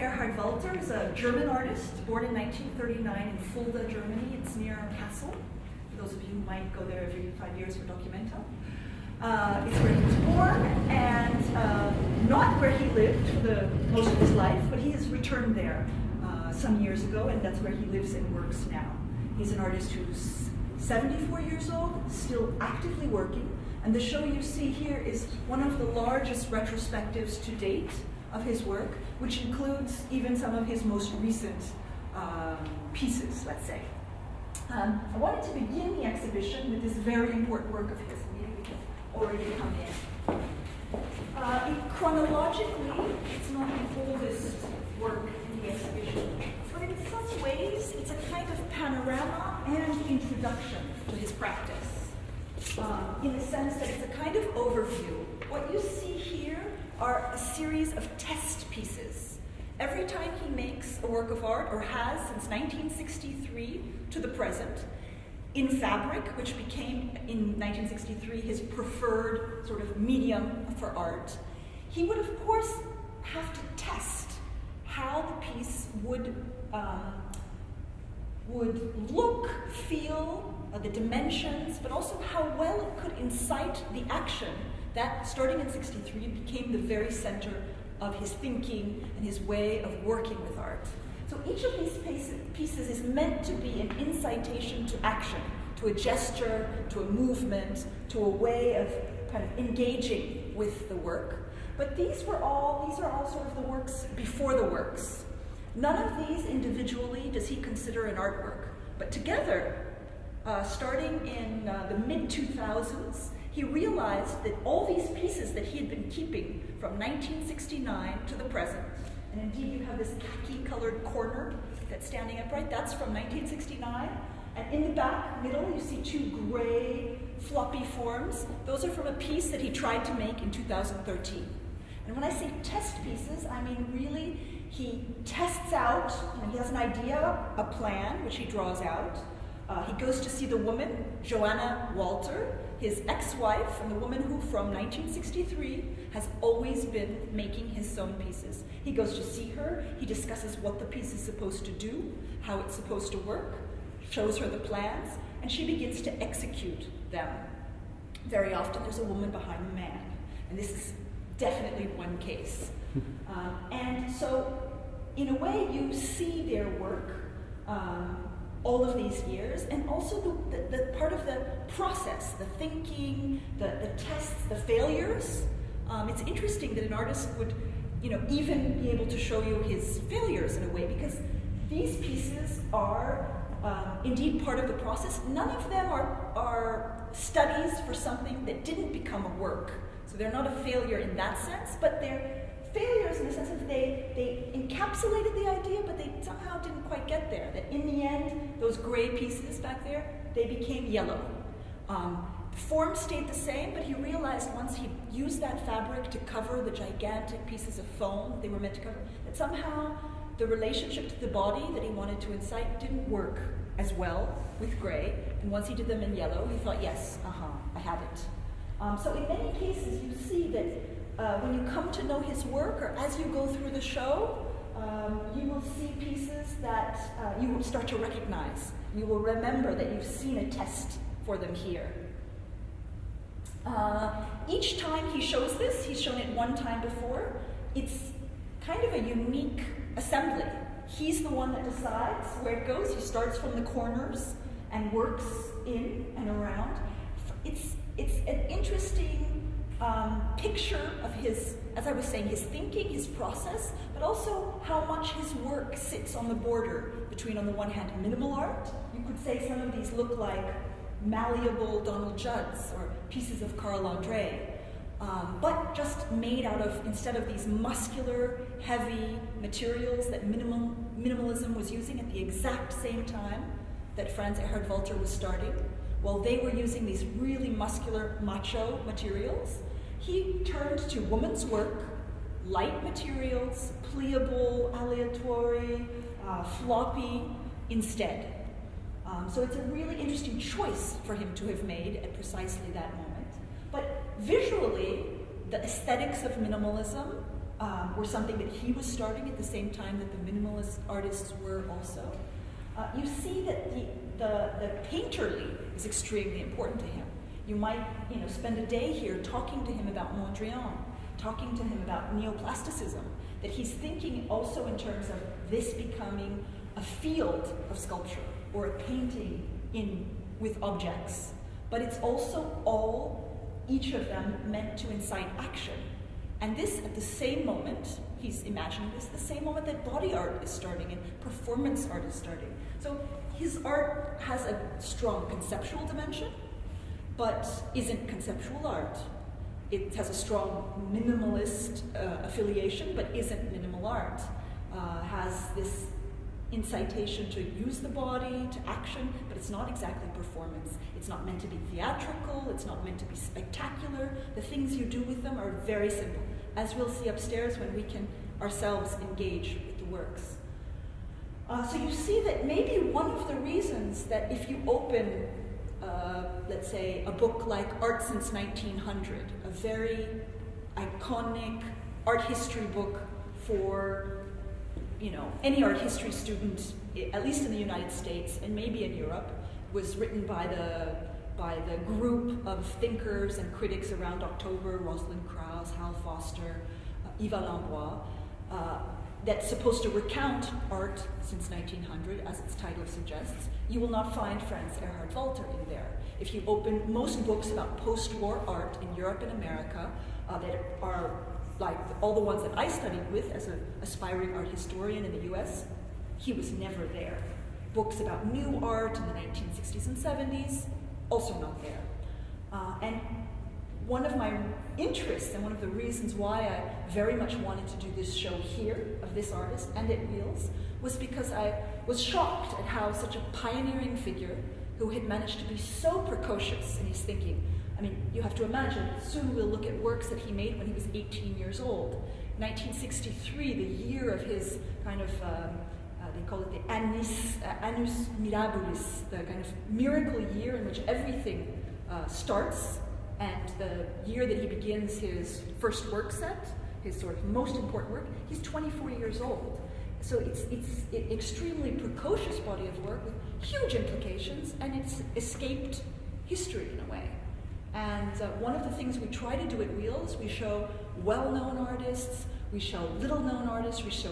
Erhard Walter is a German artist, born in 1939 in Fulda, Germany. It's near Kassel. For those of you who might go there every 5 years for Documenta. It's where he was born, and not where he lived for the most of his life, but he has returned there some years ago, and that's where he lives and works now. He's an artist who's 74 years old, still actively working, and the show you see here is one of the largest retrospectives to date of his work, which includes even some of his most recent pieces, let's say. I wanted to begin the exhibition with this very important work of his. Maybe we can already come in. Chronologically, it's not the oldest work in the exhibition, but in some ways, it's a kind of panorama and introduction to his practice. In the sense that it's a kind of overview. What you see here are a series of test pieces. Every time he makes a work of art, or has since 1963 to the present, in fabric, which became in 1963 his preferred sort of medium for art, he would of course have to test how the piece would look, feel, the dimensions, but also how well it could incite the action that, starting in 63, became the very center of his thinking and his way of working with art. So each of these pieces is meant to be an incitation to action, to a gesture, to a movement, to a way of kind of engaging with the work. But these are all sort of the works before the works. None of these individually does he consider an artwork, but together, starting in the mid-2000s, he realized that all these pieces that he had been keeping from 1969 to the present, and indeed you have this khaki-colored corner that's standing upright, that's from 1969, and in the back middle you see two gray floppy forms. Those are from a piece that he tried to make in 2013. And when I say test pieces, I mean really he tests out, he has an idea, a plan, which he draws out. He goes to see the woman, Joanna Walter, his ex-wife, and the woman who from 1963 has always been making his sewn pieces. He goes to see her, he discusses what the piece is supposed to do, how it's supposed to work, shows her the plans, and she begins to execute them. Very often there's a woman behind the man, and this is definitely one case. And so, in a way, you see their work all of these years, and also the part of the process, the thinking, the tests, the failures. It's interesting that an artist would, even be able to show you his failures in a way, because these pieces are indeed part of the process. None of them are studies for something that didn't become a work. So they're not a failure in that sense, but they're failures in the sense that they encapsulated the idea, but they somehow didn't quite get there. That in the end, those gray pieces back there, they became yellow. The form stayed the same, but he realized once he used that fabric to cover the gigantic pieces of foam they were meant to cover, that somehow the relationship to the body that he wanted to incite didn't work as well with gray. And once he did them in yellow, he thought, yes, I have it. So in many cases, you see that when you come to know his work, or as you go through the show, you will see pieces that you will start to recognize. You will remember that you've seen a test for them here. Each time he shows this, he's shown it one time before, it's kind of a unique assembly. He's the one that decides where it goes. He starts from the corners and works in and around. It's an interesting picture of his, as I was saying, his thinking, his process, but also how much his work sits on the border between, on the one hand, minimal art. You could say some of these look like malleable Donald Judds or pieces of Carl Andre, but just made out of, instead of these muscular, heavy materials that minimalism was using at the exact same time that Franz Erhard Walter was starting. While they were using these really muscular, macho materials, he turned to woman's work, light materials, pliable, aleatory, floppy instead. So it's a really interesting choice for him to have made at precisely that moment. But visually, the aesthetics of minimalism were something that he was starting at the same time that the minimalist artists were also. You see that the painterly is extremely important to him. You might, spend a day here talking to him about Mondrian, talking to him about neoplasticism, that he's thinking also in terms of this becoming a field of sculpture or a painting with objects. But it's also all, each of them, meant to incite action. And this, at the same moment, he's imagining this, the same moment that body art is starting and performance art is starting. So his art has a strong conceptual dimension, but isn't conceptual art. It has a strong minimalist affiliation, but isn't minimal art. Has this incitation to use the body, to action, but it's not exactly performance. It's not meant to be theatrical, it's not meant to be spectacular. The things you do with them are very simple, as we'll see upstairs when we can ourselves engage with the works. So you see that maybe one of the reasons that if you open, let's say, a book like Art Since 1900, a very iconic art history book for any art history student, at least in the United States and maybe in Europe, was written by the group of thinkers and critics around October, Rosalind Krauss, Hal Foster, Eva Lambois, that's supposed to recount art since 1900, as its title suggests. You will not find Franz Erhard Walter in there. If you open most books about post-war art in Europe and America that are like all the ones that I studied with as an aspiring art historian in the US, he was never there. Books about new art in the 1960s and 70s, also not there. And one of my interests and one of the reasons why I very much wanted to do this show here of this artist and at Wheels was because I was shocked at how such a pioneering figure who had managed to be so precocious in his thinking. I mean, you have to imagine, soon we'll look at works that he made when he was 18 years old. 1963, the year of his kind of, they call it the annus mirabilis, the kind of miracle year in which everything starts, and the year that he begins his first work set, his sort of most important work, he's 24 years old. So it's an extremely precocious body of work with huge implications, and it's escaped history in a way. And one of the things we try to do at Wheels, we show well-known artists, we show little-known artists, we show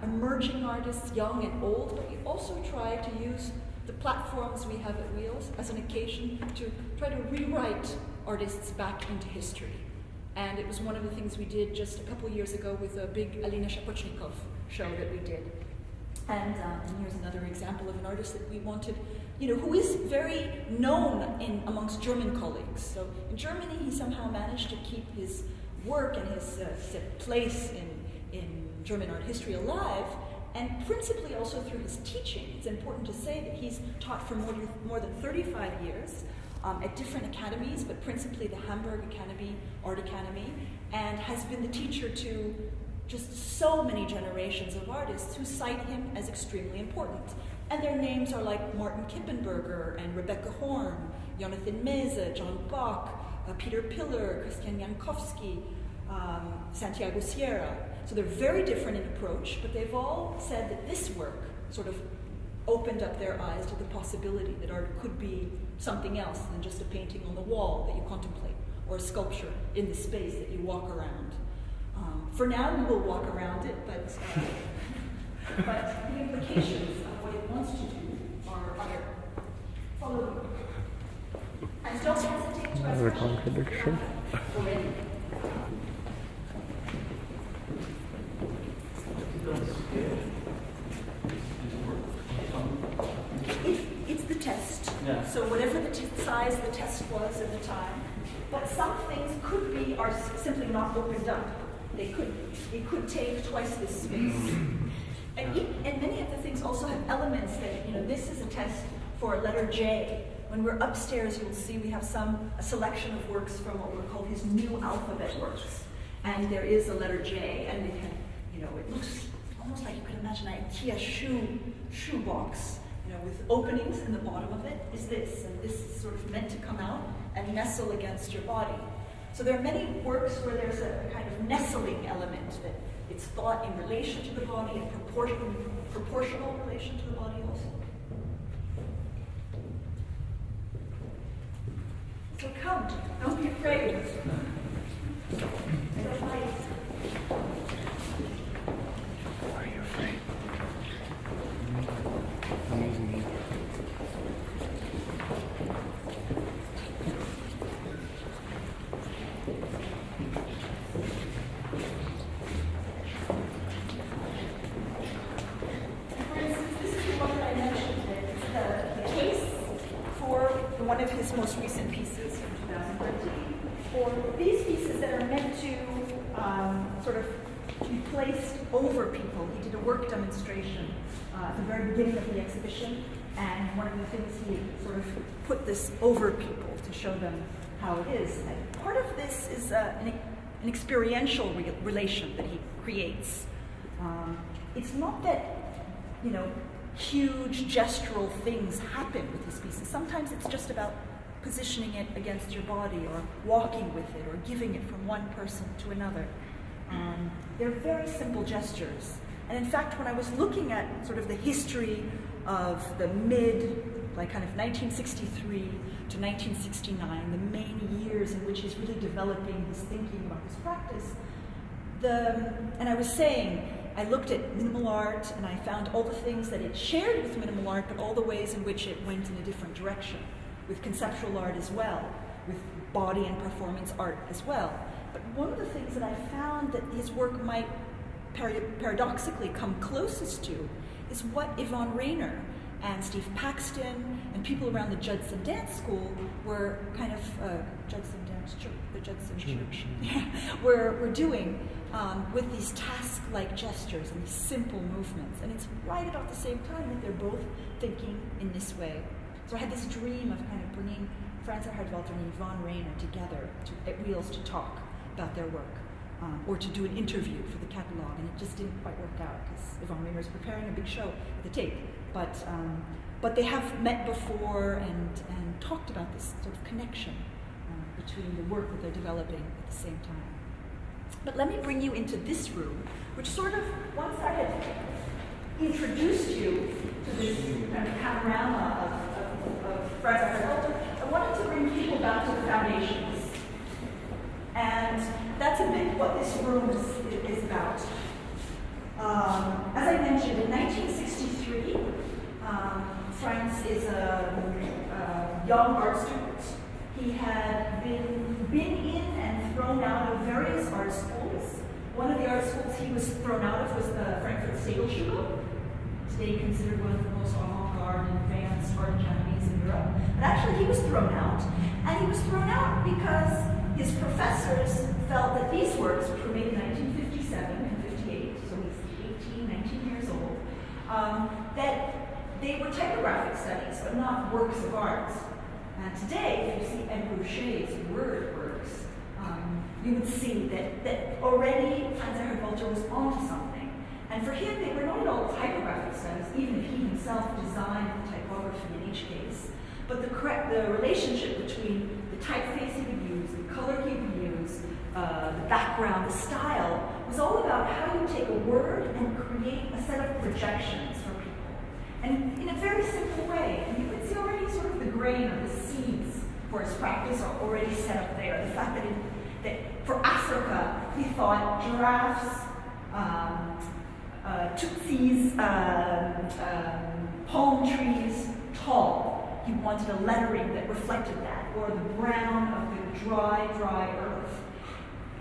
emerging artists, young and old, but we also try to use the platforms we have at Wheels as an occasion to try to rewrite artists back into history. And it was one of the things we did just a couple of years ago with a big Alina Shapochnikov show that we did. And here's another example of an artist that we wanted, who is very known amongst German colleagues. So in Germany, he somehow managed to keep his work and his place in German art history alive, and principally also through his teaching. It's important to say that he's taught for more than 35 years at different academies, but principally the Hamburg Academy, Art Academy, and has been the teacher to just so many generations of artists who cite him as extremely important. And their names are like Martin Kippenberger and Rebecca Horn, Jonathan Meze, John Bach, Peter Piller, Christian Jankowski, Santiago Sierra. So they're very different in approach, but they've all said that this work sort of opened up their eyes to the possibility that art could be something else than just a painting on the wall that you contemplate, or a sculpture in the space that you walk around. For now, we will walk around it, but the implications of what it wants to do are other. Follow me. And don't hesitate to ask questions. Contradiction. It's the test. Yeah. So whatever the size the test was at the time, but some things are simply not opened up. It could take twice this space. And many of the things also have elements that, this is a test for a letter J. When we're upstairs, you'll see we have a selection of works from what were called his new alphabet works. And there is a letter J, and it can, it looks almost like you could imagine an IKEA shoe box, with openings in the bottom of it is this, and this is sort of meant to come out and nestle against your body. So there are many works where there's a kind of nestling element, that it's thought in relation to the body and proportional relation to the body also. So come, don't be afraid. Are you afraid? Amazing. One of his most recent pieces from 2013, or these pieces that are meant to sort of be placed over people. He did a work demonstration at the very beginning of the exhibition, and one of the things he sort of put this over people to show them how it is. And part of this is an experiential relation that he creates. It's not that, huge gestural things happen with his pieces. Sometimes it's just about positioning it against your body, or walking with it, or giving it from one person to another. They're very simple gestures. And in fact, when I was looking at sort of the history of the kind of 1963 to 1969, the main years in which he's really developing his thinking about his practice, and I was saying, I looked at minimal art and I found all the things that it shared with minimal art, but all the ways in which it went in a different direction, with conceptual art as well, with body and performance art as well. But one of the things that I found that his work might paradoxically come closest to is what Yvonne Rainer and Steve Paxton and people around the Judson Dance School were kind of Judson Dance Church, the Judson Church, were doing with these task-like gestures and these simple movements. And it's right about the same time that they're both thinking in this way. So I had this dream of kind of bringing Franz Erhard Welter and Yvonne Rainer together at Wheels to talk about their work, or to do an interview for the catalog, and it just didn't quite work out because Yvonne Rainer is preparing a big show at the Tate. But they have met before and talked about this sort of connection between the work that they're developing at the same time. But let me bring you into this room, which sort of, once I had introduced you to this kind of panorama of Franz Erhard Welter, I wanted to bring people back to the foundations. And that's a bit what this room is about. As I mentioned, in 1963, Franz is a young art student. He had been in and thrown out of various art schools. One of the art schools he was thrown out of was the Frankfurt Segelschule, today considered one of the most avant-garde and advanced art academies in Europe. But actually he was thrown out, and he was thrown out because his professors felt that these works, which were made in 1957 and 58, so he's 18, 19 years old, that they were typographic studies, but not works of art. And today, if you see Ed Boucher's word works, you would see that already Franz Erhard Welter was onto something. And for him, they were not at all typographic studies, even if he himself designed the typography in each case. But the relationship between the typeface he would use, the color he would use, the background, the style, was all about how you take a word and create a set of projections for people. And in a very simple way. And you can see already sort of the grain or the seeds for his practice are already set up there. The fact that for Africa, he thought giraffes, tutsis, palm trees, tall. He wanted a lettering that reflected that, or the brown of the dry earth.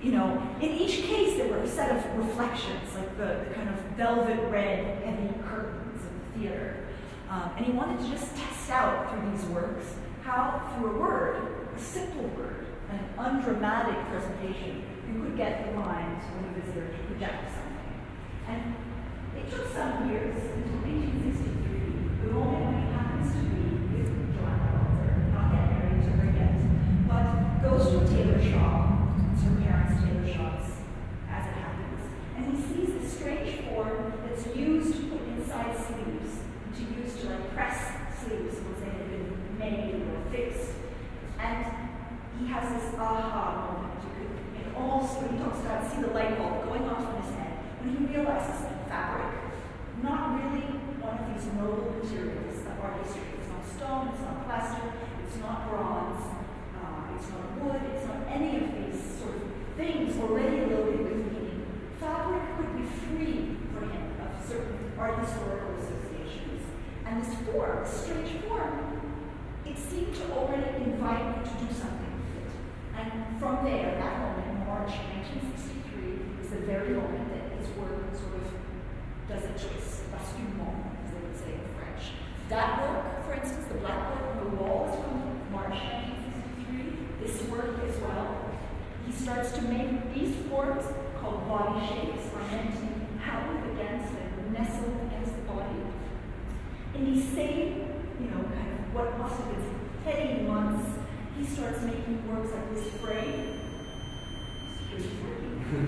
In each case there were a set of reflections, like the kind of velvet red heavy curtains of the theater. And he wanted to just test out through these works how, through a word, a simple word, an undramatic presentation, you could get the mind of the visitor to project something. And it took some years, until 1863, the moment when he happens to be with Joanna Welter, not yet married to her yet, but goes to a tailor shop, it's her parents' tailor shops, as it happens, and he sees this strange form that's used to put inside sleeves, to press sleeves once they had been made or fixed. And he has this aha moment for him of certain art historical associations. And this form, this strange form, it seemed to already invite you to do something with it. And from there, that moment, March 1963, is the very moment that his work sort of does a twist, basculement, as they would say in French. That work, for instance, the black work on the walls from March 1963, this work as well, he starts to make these forms called body shapes are meant to pound against and nestle against the body. In these same, kind of what must have been heady months, he starts making works like this frame,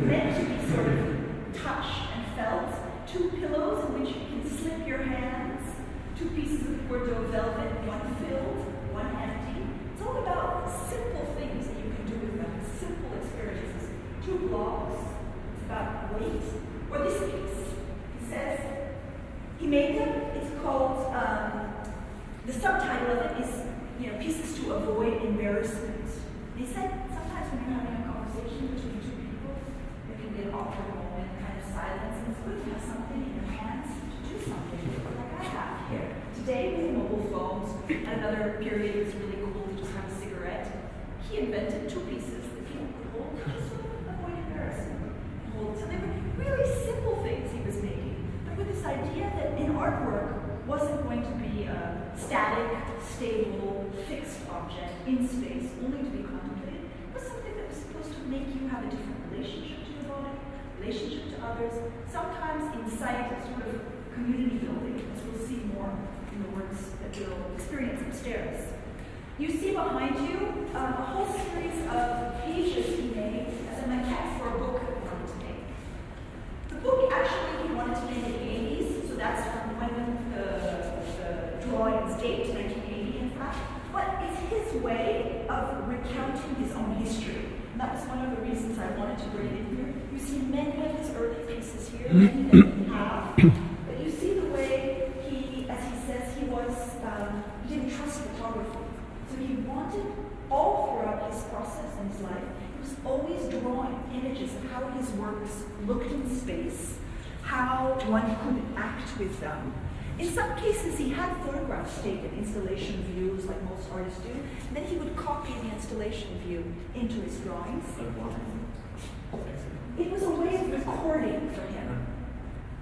meant to be sort of touched and felt, 2 pillows in which you can slip your hands, 2 pieces of Bordeaux velvet, 1 filled, 1 empty. It's all about simple things that you can do with them, simple experiences. 2 blocks, it's about weight. Or this piece, he says, he made them, it's called, the subtitle of it is, pieces to avoid embarrassment. He said sometimes when you're having a conversation between 2 people, there can be an awkward moment, kind of silence, and it's good to have something in your hands to do something, like I have here. Today with mobile phones, another period it was really cool to just have a cigarette. He invented 2 pieces that people could hold to sort of avoid embarrassment. So they were really simple things he was making, but with this idea that in artwork wasn't going to be a static, stable, fixed object in space, only to be contemplated, but something that was supposed to make you have a different relationship to your body, relationship to others, sometimes incite a sort of community building, as we'll see more in the works that we'll experience upstairs. You see behind you a whole series of pages he made as a maquette for a book that he wanted to make. The book actually he wanted to make in the 80s, so that's from when the drawings date, 1980 in fact, but it's his way of recounting his own history. And that was one of the reasons I wanted to bring it in here. You see many of his early pieces here, many that he have, but you see the way he, as he says, he didn't trust photography. So he wanted, all throughout his process in his life, he was always drawing images of how his works looked in space, how one could act with them. In some cases, he had photographs taken, installation views, like most artists do, and then he would copy the installation view into his drawings. It was a way of recording for him.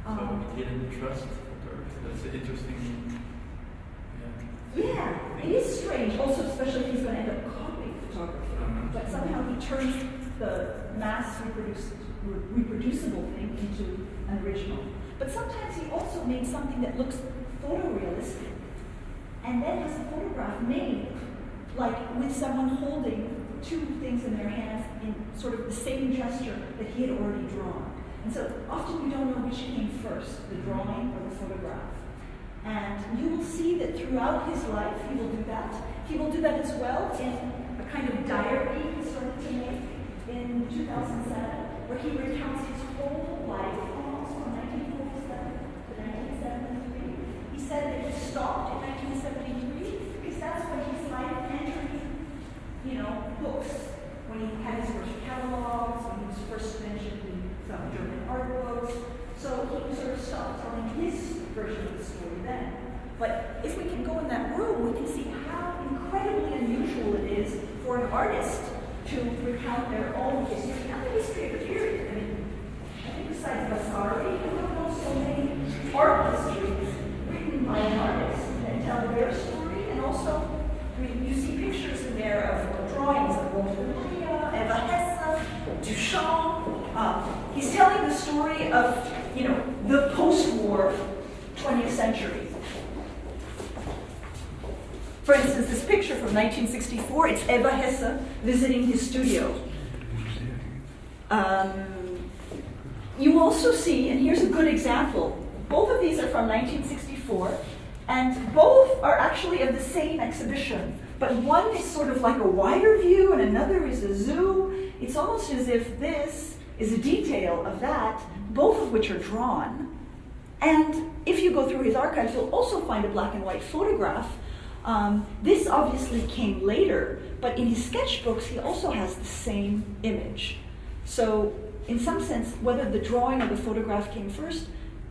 So he didn't trust photography. That's interesting. Yeah, it is strange. Also, especially if he's going to end up copying photography. But somehow he turns the mass reproducible thing into an original. But sometimes he also made something that looks photorealistic, and then has a photograph made, like with someone holding 2 things in their hands in sort of the same gesture that he had already drawn. And so often you don't know which came first, the drawing or the photograph. And you will see that throughout his life he will do that. He will do that as well in a kind of diary he started to make in 2007, where he recounts his whole life, almost from 1947 to 1973. He said that he stopped in 1973 because that's when his life entered, books. When he had his first catalogs, when he was first mentioned in some German art books. So he sort of stopped telling his version of the story then. But if we can go in that room, we can see how incredibly unusual it is for an artist to recount their own history and the history of the period. I think besides Vasari, I don't know so many art histories written by an artist that tell their story. And also, you see pictures in there of drawings of Walter Maria, Eva Hesse, Duchamp. He's telling the story of, the post-war 20th century. For instance, this picture from 1964, it's Eva Hesse visiting his studio. You also see, and here's a good example, both of these are from 1964, and both are actually of the same exhibition, but one is sort of like a wider view and another is a zoom. It's almost as if this is a detail of that, both of which are drawn. And if you go through his archives, you'll also find a black and white photograph. This obviously came later, but in his sketchbooks, he also has the same image. So in some sense, whether the drawing or the photograph came first,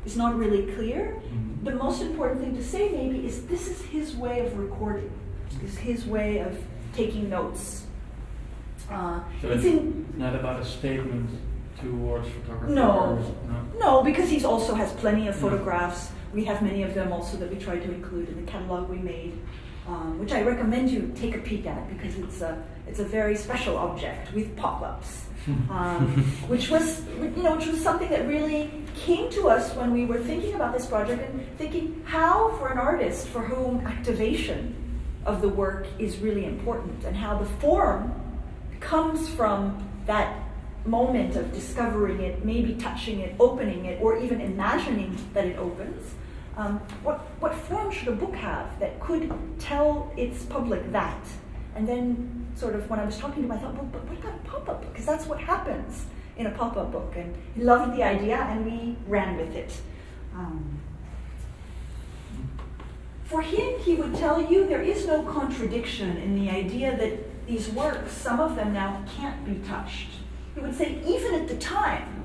is not really clear. Mhm. The most important thing to say maybe is this is his way of recording. This is his way of taking notes. So It's it's in, not about a statement towards photography? No. or- no, because he also has plenty of photographs. We have many of them also that we tried to include in the catalog we made, which I recommend you take a peek at because it's a very special object with pop-ups, which was something that really came to us when we were thinking about this project and thinking how, for an artist for whom activation of the work is really important, and how the form comes from that moment of discovering it, maybe touching it, opening it, or even imagining that it opens. What form should a book have that could tell its public that? And then sort of when I was talking to him, I thought, well, but what about a pop-up book? Because that's what happens in a pop-up book. And he loved the idea and we ran with it. For him, he would tell you there is no contradiction in the idea that these works, some of them now can't be touched. He would say, even at the time,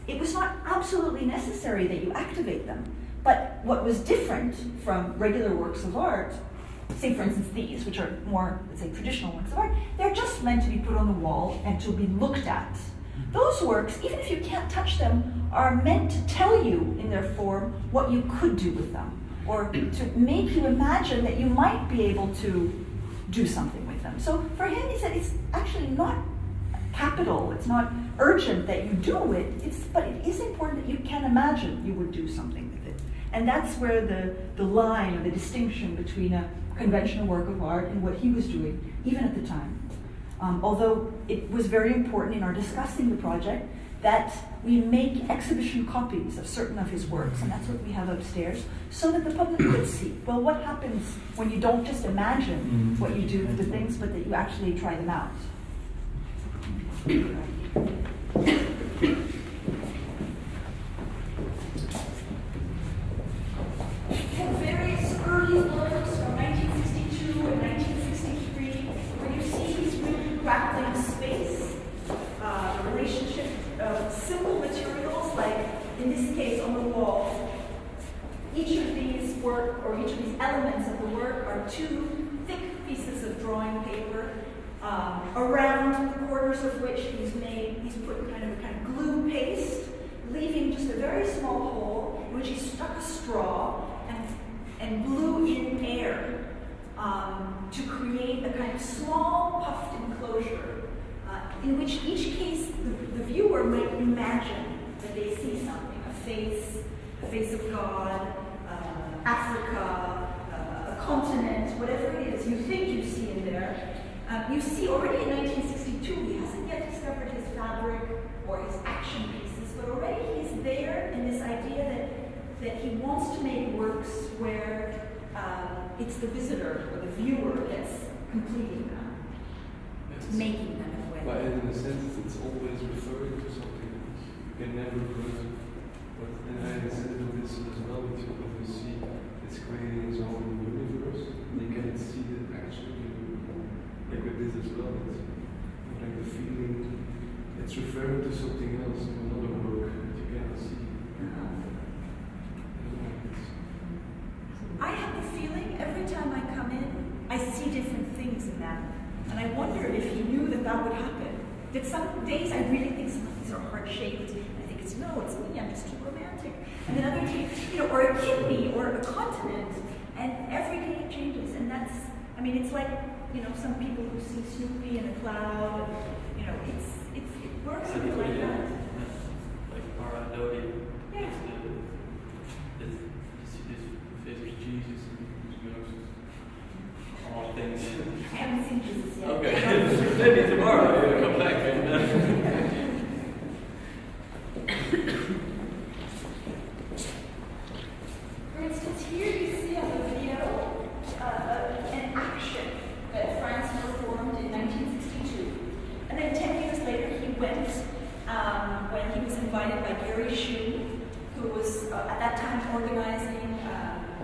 it was not absolutely necessary that you activate them. But what was different from regular works of art, say for instance these, which are more, let's say, traditional works of art, they're just meant to be put on the wall and to be looked at. Those works, even if you can't touch them, are meant to tell you in their form what you could do with them, or to make you imagine that you might be able to do something with them. So for him, he said, it's actually not capital, it's not urgent that you do it, but it is important that you can imagine you would do something with it. And that's where the line or the distinction between a conventional work of art and what he was doing, even at the time. Although it was very important in our discussing the project that we make exhibition copies of certain of his works, and that's what we have upstairs, so that the public could see, well, what happens when you don't just imagine what you do with the things, but that you actually try them out. Various early works from 1962 and 1963, where you see he's really grappling space, the relationship of simple materials, like in this case on the wall. Each of these work, or each of these elements of the work, are two thick pieces of drawing paper, around the corners of which he's put kind of glue paste, leaving just a very small hole in which he stuck a straw and blew in air to create a kind of small puffed enclosure in which each case the viewer might imagine that they see something, a face of God, Africa, a continent, whatever it is you think you see in there. You see already in 1962, he hasn't yet discovered his fabric or his action pieces, but already he's there in this idea that he wants to make works where it's the visitor or the viewer that's completing them, making them in a way. But in a sense, it's always referring to something. You can never prove. But and I said with this as well, because you see it's creating its own universe. You can see it actually, like with this as well. It's like the feeling, it's referring to something else, to another work that you cannot see. I have the feeling every time I come in, I see different things in them. And I wonder if he knew that would happen. That some days I really think some of these are heart-shaped, and I think it's me, I'm just too romantic. And then other days, or a kidney, or a continent, and every day it changes. And that's, it's like, some people who see Snoopy in a cloud, and, it works a bit like that. Like Paradori. Yeah. Jesus and all things. I haven't seen Jesus yet. Okay. Maybe tomorrow you'll come back and For instance, here you see on the video an action that France performed in 1962. And then 10 years later he went, when he was invited by Gary Shue, who was at that time organizing a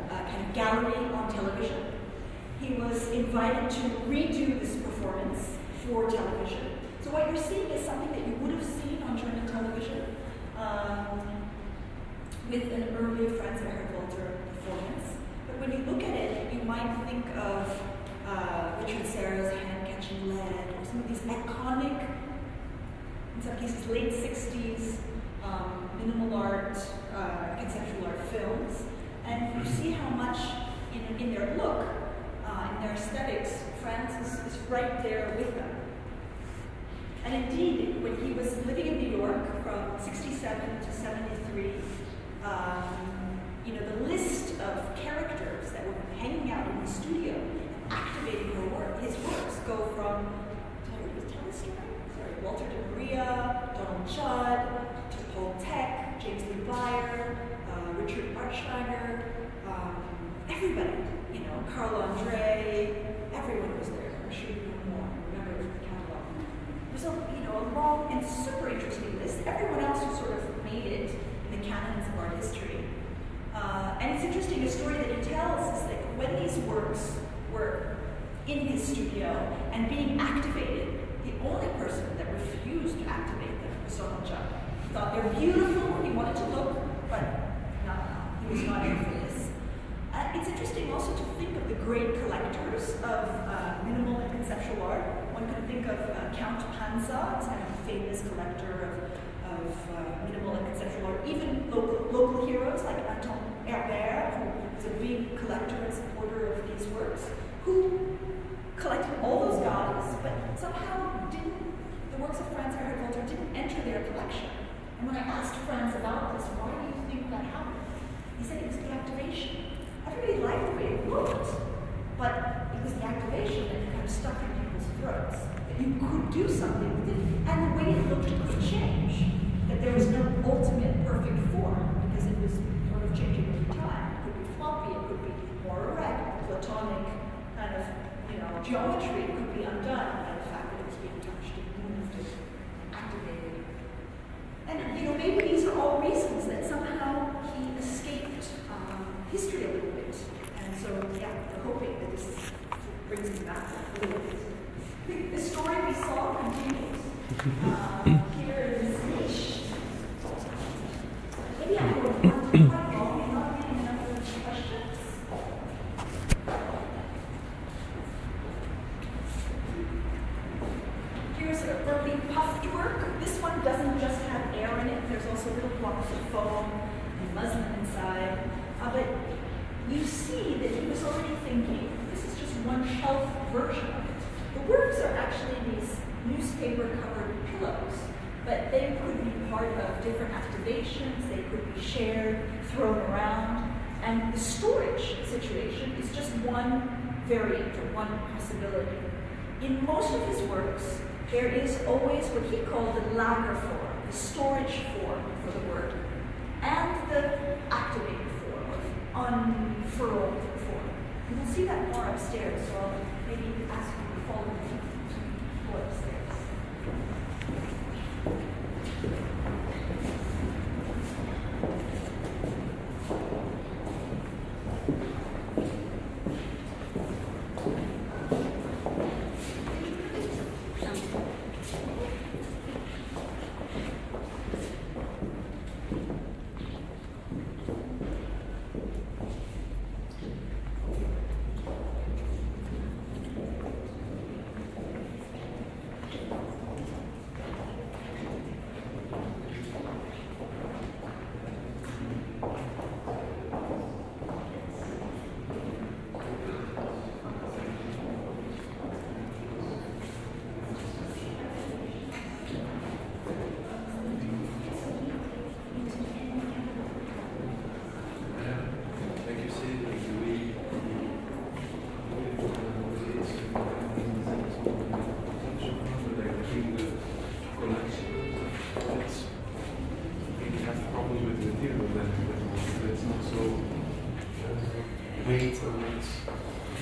kind of gallery on television. He was invited to redo this performance for television. So what you're seeing is something that you would have seen on German television. with an earlier Franz Erhard Wolter performance. But when you look at it, you might think of Richard Serra's Hand-Catching Lead, or some of these iconic, in some cases late 60s, minimal art, conceptual art films. And you see how much in their look, in their aesthetics, Franz is right there with them. And indeed, when he was living in New York from 67 to 73, the list of characters that were hanging out in his studio, activating his works, go from Walter de Maria, Donald Judd, to Paul Thek, James Lee Beyer, Richard Artschneider, everybody, Carl Andre, everyone was there. I'm sure you know more. Remember the catalog. There's a long and super interesting list. Everyone else who sort of made it in the canons of art history. And it's interesting, a story that he tells is that when these works were in his studio and being activated, the only person that refused to activate them was Donald Judd. He thought they're beautiful, he wanted to look, but no, he was not in for this. It's interesting also to think of the great collectors of minimal and conceptual art. One can think of Count Pansa, this kind of famous collector of minimal and conceptual art. Even local heroes like Anton Herbert, who was a big collector and supporter of these works, who collected all those gods, but somehow the works of Franz Erhard Wolter didn't enter their collection. And when I asked Franz about this, why do you think that happened? He said it was the activation. Everybody liked the way it looked, but it was the activation that kind of stuck in people's throats. That you could do something with it, and the way it looked could change. That there was no ultimate perfect form, because it was sort of changing over time. It could be floppy, it could be more erect, platonic kind of geometry could be undone by the fact that it was being touched and moved and activated. And maybe these are all reasons that somehow he escaped history a little bit. And so, we're hoping that this brings him back a little bit. The story we saw continues. Here is Niche. Maybe I'm going quite long and not getting enough questions. Here's an early puffed work. This one doesn't just have air in it. There's also little blocks of foam and muslin inside. But you see that he was already thinking, this is just one shelf version of it. The works are actually these newspaper-covered pillows, but they could be part of different activations. They could be shared, thrown around. And the storage situation is just one variant or one possibility. In most of his works, there is always what he called the lager form, the storage form for the work, and the activated form, or unfurled form. And we'll see that more upstairs, so I'll maybe ask you to follow me to go upstairs.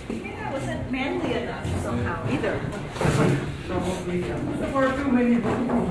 Maybe I wasn't manly enough somehow either. There were too many people.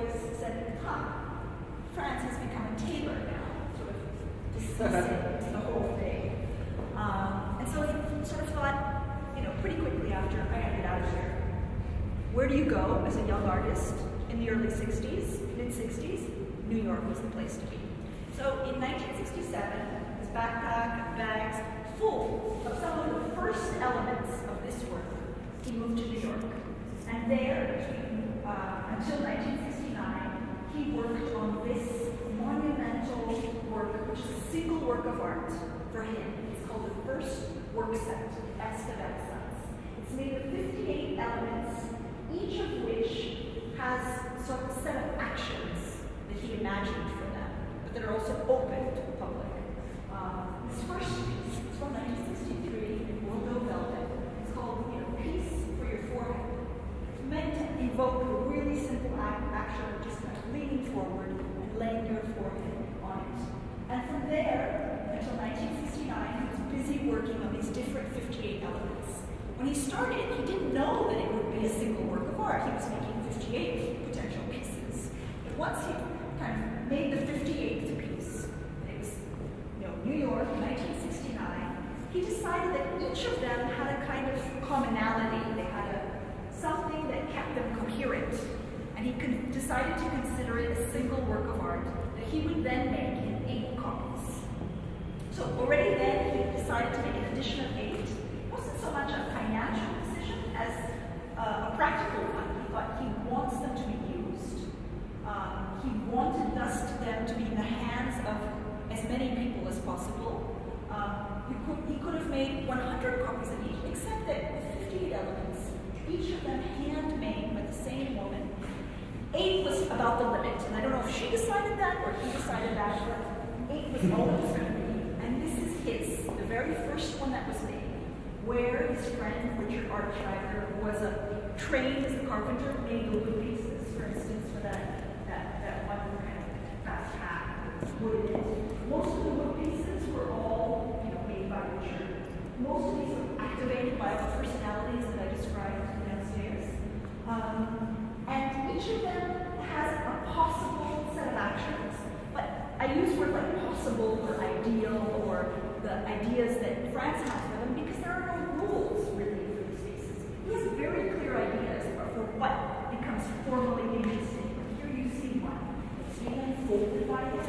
always said, France has become a tailor now, sort of dismissing the whole thing. And so he sort of thought, pretty quickly after, I gotta get out of here. Where do you go as a young artist in the early 60s, mid-60s? New York was the place to be. So in 1967, his backpack and bags full of some of the first elements of this work, he moved to New York. And there, until 1969, he worked on this monumental work, which is a single work of art for him. It's called the First Work Set, Estevez Sons. It's made of 58 elements, each of which has sort of a set of actions that he imagined for them, but that are also open to the public. This first piece is from 1963 in Bordeaux velvet. It's called, Peace for Your Forehead. It's meant to evoke a really simple action of just kind of leaning forward and laying your forehead on it. And from there, until 1969, he was busy working on these different 58 elements. When he started, he didn't know that it would be a single work of art. He was making 58 potential pieces. But once he kind of made the 58th piece, it was New York, 1969, he decided that each of them had a kind of commonality. They had something that kept them coherent. And he decided to consider it a single work of art that he would then make in 8 copies. So already then, he decided to make an edition of 8. It wasn't so much a financial decision as a practical one. He thought he wants them to be used. He wanted thus them to be in the hands of as many people as possible. He could have made 100 copies of each, except that with 58 elements, each of them handmade by the same woman. 8 was about the limit, and I don't know if she decided that or he decided that, but 8 was all it was going to be. And this is his, the very first one that was made, where his friend Richard Artschreiber was trained as a carpenter, made the wood pieces, for instance, for that one kind of fast hat with wood in it. Most of the wood pieces were all made by Richard. Most of these were activated by the personalities that I described downstairs. And each of them has a possible set of actions. But I use words like possible or ideal or the ideas that France has for them because there are no rules really for these pieces. He has very clear ideas for what becomes formally interesting. Here you see one. It's being unfolded by him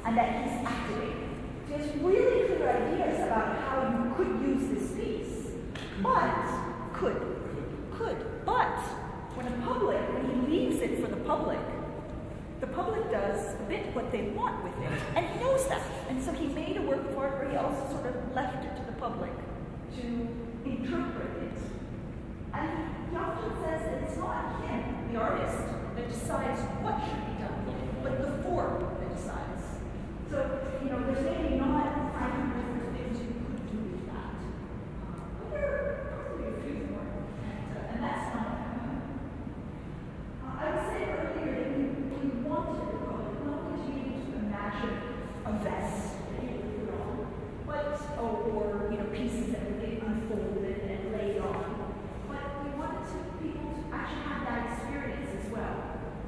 and that he's activating. So he has really clear ideas about how you could use this piece. But when he leaves it for the public does a bit what they want with it. And he knows that. And so he made a work of art where he also sort of left it to the public to interpret it. And he often says that it's not him, the artist, that decides what should be done, but the form that decides. So, there's maybe not 500 different things you could do with that. But there are probably a few more. And that's not I would say earlier that we wanted the public not only to be able to imagine a vest that he would put on, but or pieces that would get unfolded and laid on. But we wanted people to actually have that experience as well.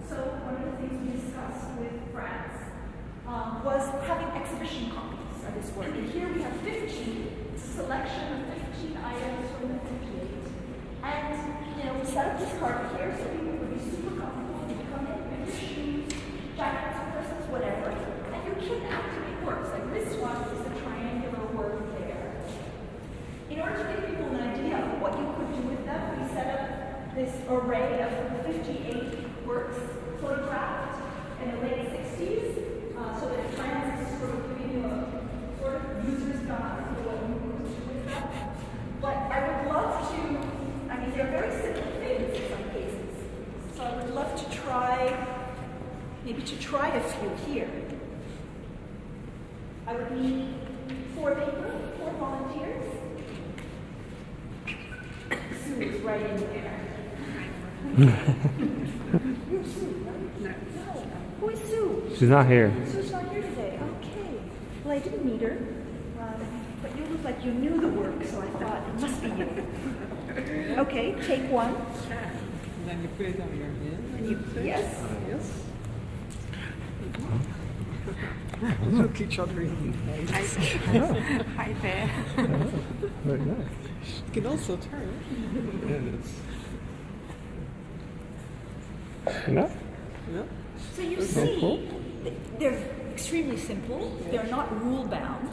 So one of the things we discussed with France was having exhibition copies of his work. And here we have 15. It's a selection of 15 items from the 58. And we set up this carpet here so people would be super comfortable. You come in with your shoes, jackets, purses, whatever, and your kit activate works. Like this one is a triangular work there. In order to give people an idea of what you could do with them, we set up this array of 58 works photographed in the late 60s, so that France is sort of giving you a sort of user's guide for what you could do with them. But I would love to, they're very simple things in some cases. So I would love to try a few here. I would need 4 people, 4 volunteers. Sue is right in there. You're Sue, right? No. Who is Sue? She's not here. Sue's not here today. Okay. Well, I didn't meet her. But you look like you knew the work, so I thought it must be you. Okay, take one. Then you put it on your hand. Yes. Yes. Look each other in the face. Hi there. Very nice. You can also turn. Enough? Yeah. So you see, they're extremely simple. They're not rule bound.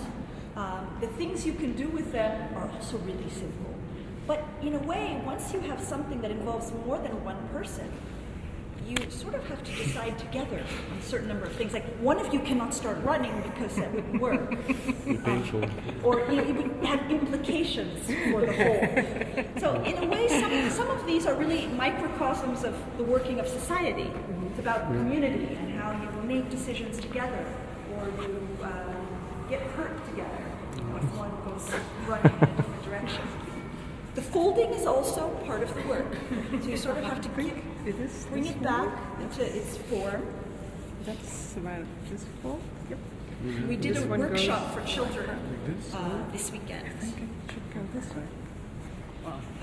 The things you can do with them are also really simple. But in a way, once you have something that involves more than one person, you sort of have to decide together on a certain number of things. Like one of you cannot start running because that wouldn't work. Painful. Or it would have implications for the whole. So in a way, some of these are really microcosms of the working of society. It's about community and how you make decisions together, or you get hurt together if one goes running in a different direction. The folding is also part of the work. So you sort of have to bring it back into its form. That's about this full. Yep. We did This a one workshop goes for children this? this weekend. I think it should go this way.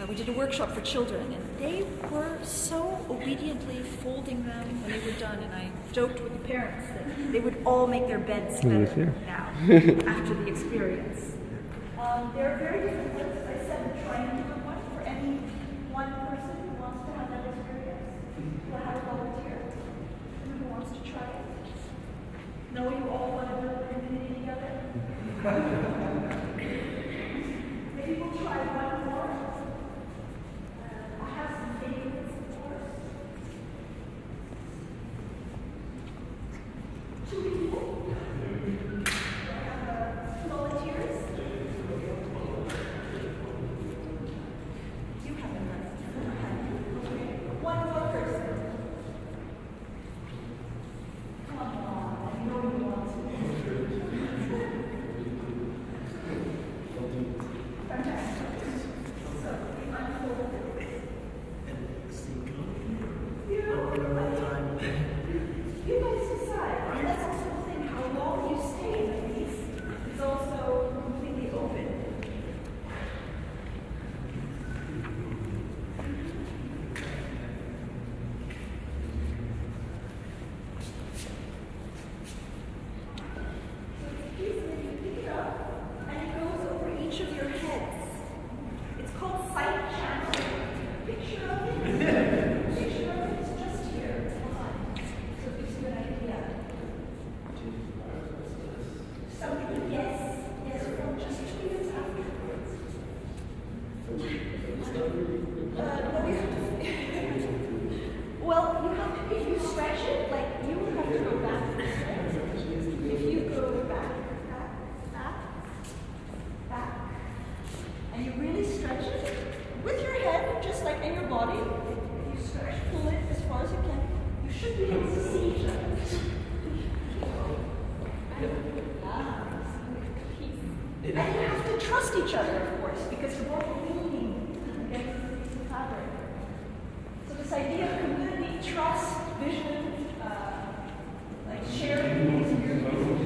We did a workshop for children, and they were so obediently folding them when they were done. And I joked with the parents that they would all make their beds better now after the experience. There are very different works. As I said, the triangular one for any one person who wants to have that experience. We'll have a volunteer who wants to try it. Know you all want to build a community together. Maybe we'll try one more. I have some favorites, of course. Two people. Volunteers. You haven't done it before, have you? Okay. One more person. Come on, I know you want to. Fantastic. So, you unfold it. You guys decide. And that's also the thing, how long you stay in the piece is also completely open. So it's a piece and then you pick it up and it goes over each of your heads. It's called sight channel. Picture of it. Picture of it is just here. Hold on. So it gives you an idea. Something, yes, from just 2 minutes afterwards. No, we have to. Well, you have to, if you stretch it, like you will have to go back to the stretch. If you go back, and you really stretch it with your head, just like in your body. If you stretch, pull it as far as you can. You should be able to see each other. And you have to trust each other, of course, because you're both leaning against the piece of fabric. So this idea of community, trust, vision, like sharing experiences,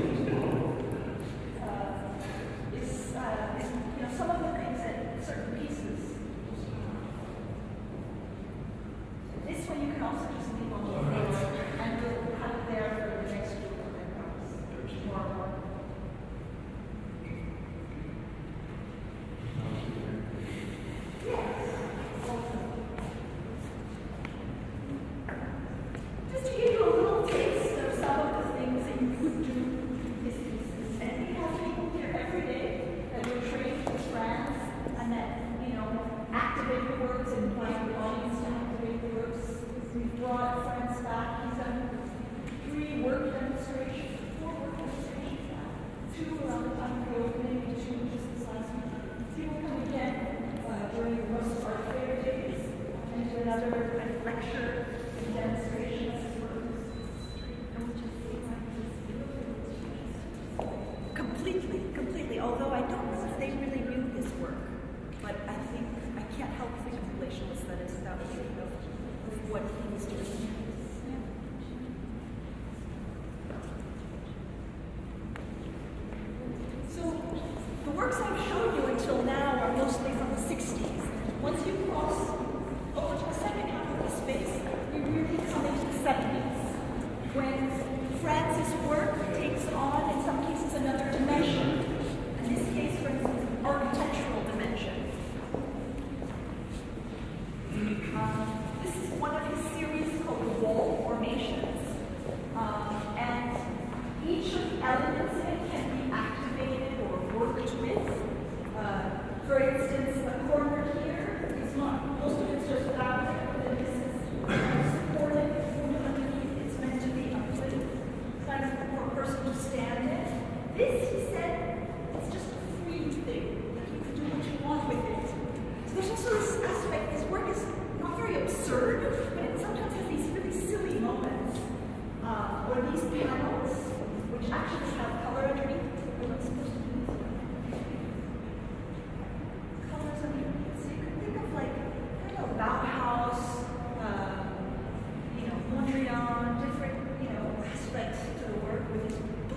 is some of the things that certain pieces. This one you can also just leave on your face, and we'll have it there for the next group of members tomorrow. Just to give you a little taste of some of the things that you could do with these pieces. And we have people here every day that we're trained with strands and that, activate the works and invite the audience to activate the works. We've brought friends back. He's done 3 work demonstrations, 4 work demonstrations now. 2 around the time of the opening and 2 just this last week. He will come again during the Rose of Art Fair days and do another kind of lecture and demonstration of his work. Completely. Although I don't know if they really knew his work, but I can't help think of relational aesthetics without thinking of what he was doing. So the works I've shown you until now are mostly from the 60s. Once you cross over to the second half of the space, we really come into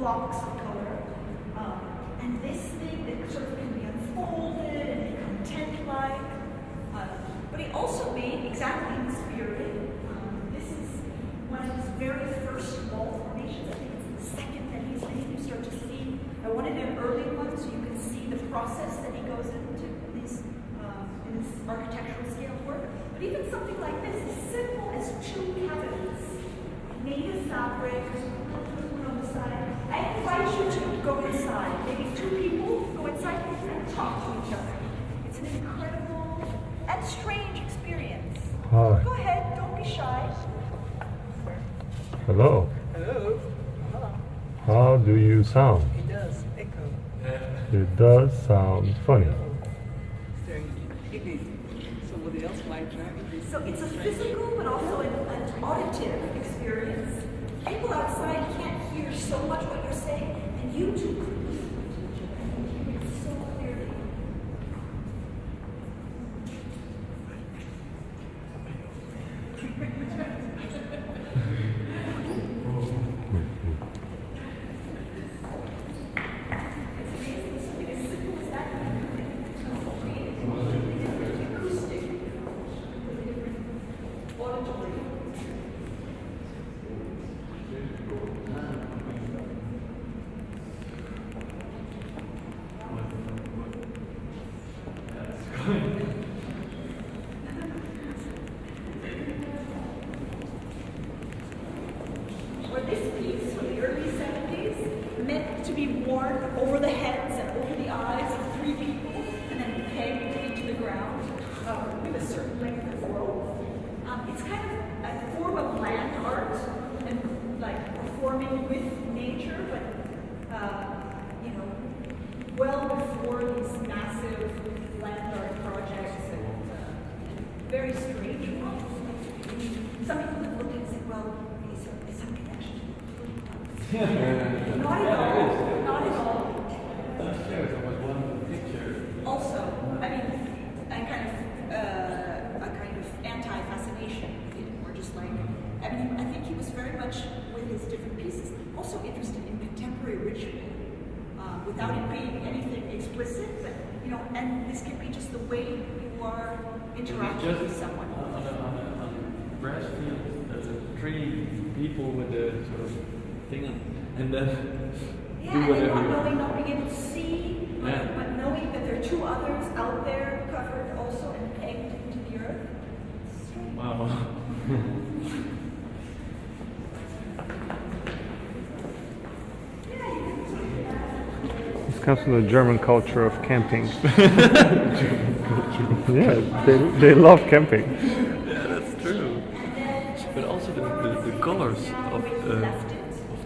flocks of color. And this thing that sort of can be unfolded and become tent-like. But he also made, exactly in this period, this is one of his very first wall formations. I think it's the second that he's made. You start to see, I wanted an early one so you can see the process that he goes into in this architectural scale work. But even something like this, as simple as 2 cavities made of fabric, on the side. I invite you to go inside. Maybe 2 people go inside and talk to each other. It's an incredible and strange experience. Hi. Go ahead, don't be shy. Hello. Hello. How do you sound? It does echo. It does sound funny. Somebody else might try. So it's a physical but also an auditive experience. People outside can't hear so much what you're saying, and you two could listen to each other and hear it so clearly. Something as simple as that can create a completely different acoustic, completely different auditory. Or this piece from the early 70s, meant to be worn over the heads and over the eyes of 3 people, and then pegged into the ground with a certain length of rope. It's kind of a form of land art and like performing with nature, but well before these massive land art projects and very strange ones. Some people have looked and said, well, is there some connection? Not at all. Not at all. Upstairs, there was one picture. Also, I mean, a kind of anti-fascination with it, or just like, I mean, I think he was very much with his different pieces, also interested in contemporary ritual, without it being anything explicit, but, and this can be just the way you are interacting with someone. On a grass field, there's 3 people with a sort of thing, and then Yeah, do and whatever. not being able to see, Yeah. but knowing that there are 2 others out there covered also and pegged into the earth. It's strange. Wow. Yeah, you can see that. This comes from the German culture of camping. Yeah, they love camping. Yeah, that's true. But also the colors of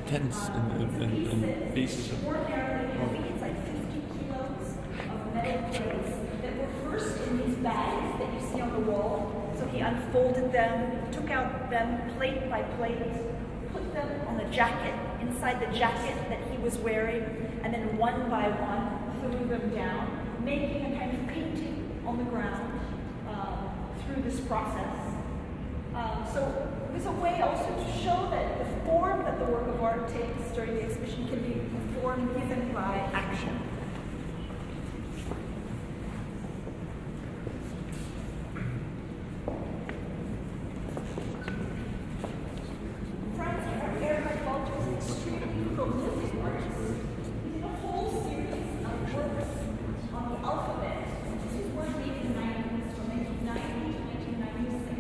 tents and pieces of. Ordinarily heavy, it's like 50 kilos of metal plates that were first in these bags that you see on the wall. So he unfolded them, took out them plate by plate, put them on the jacket, inside the jacket that he was wearing, and then one by one threw them down, making a kind of painting on the ground through this process. So it was a way also to show that the form that the work of art takes during the exhibition can be a form given by action. Franz Erhard Walter is an extremely prolific artist. He did a whole series of works on the alphabet. This was work made in the 90s, from 1990 to 1996.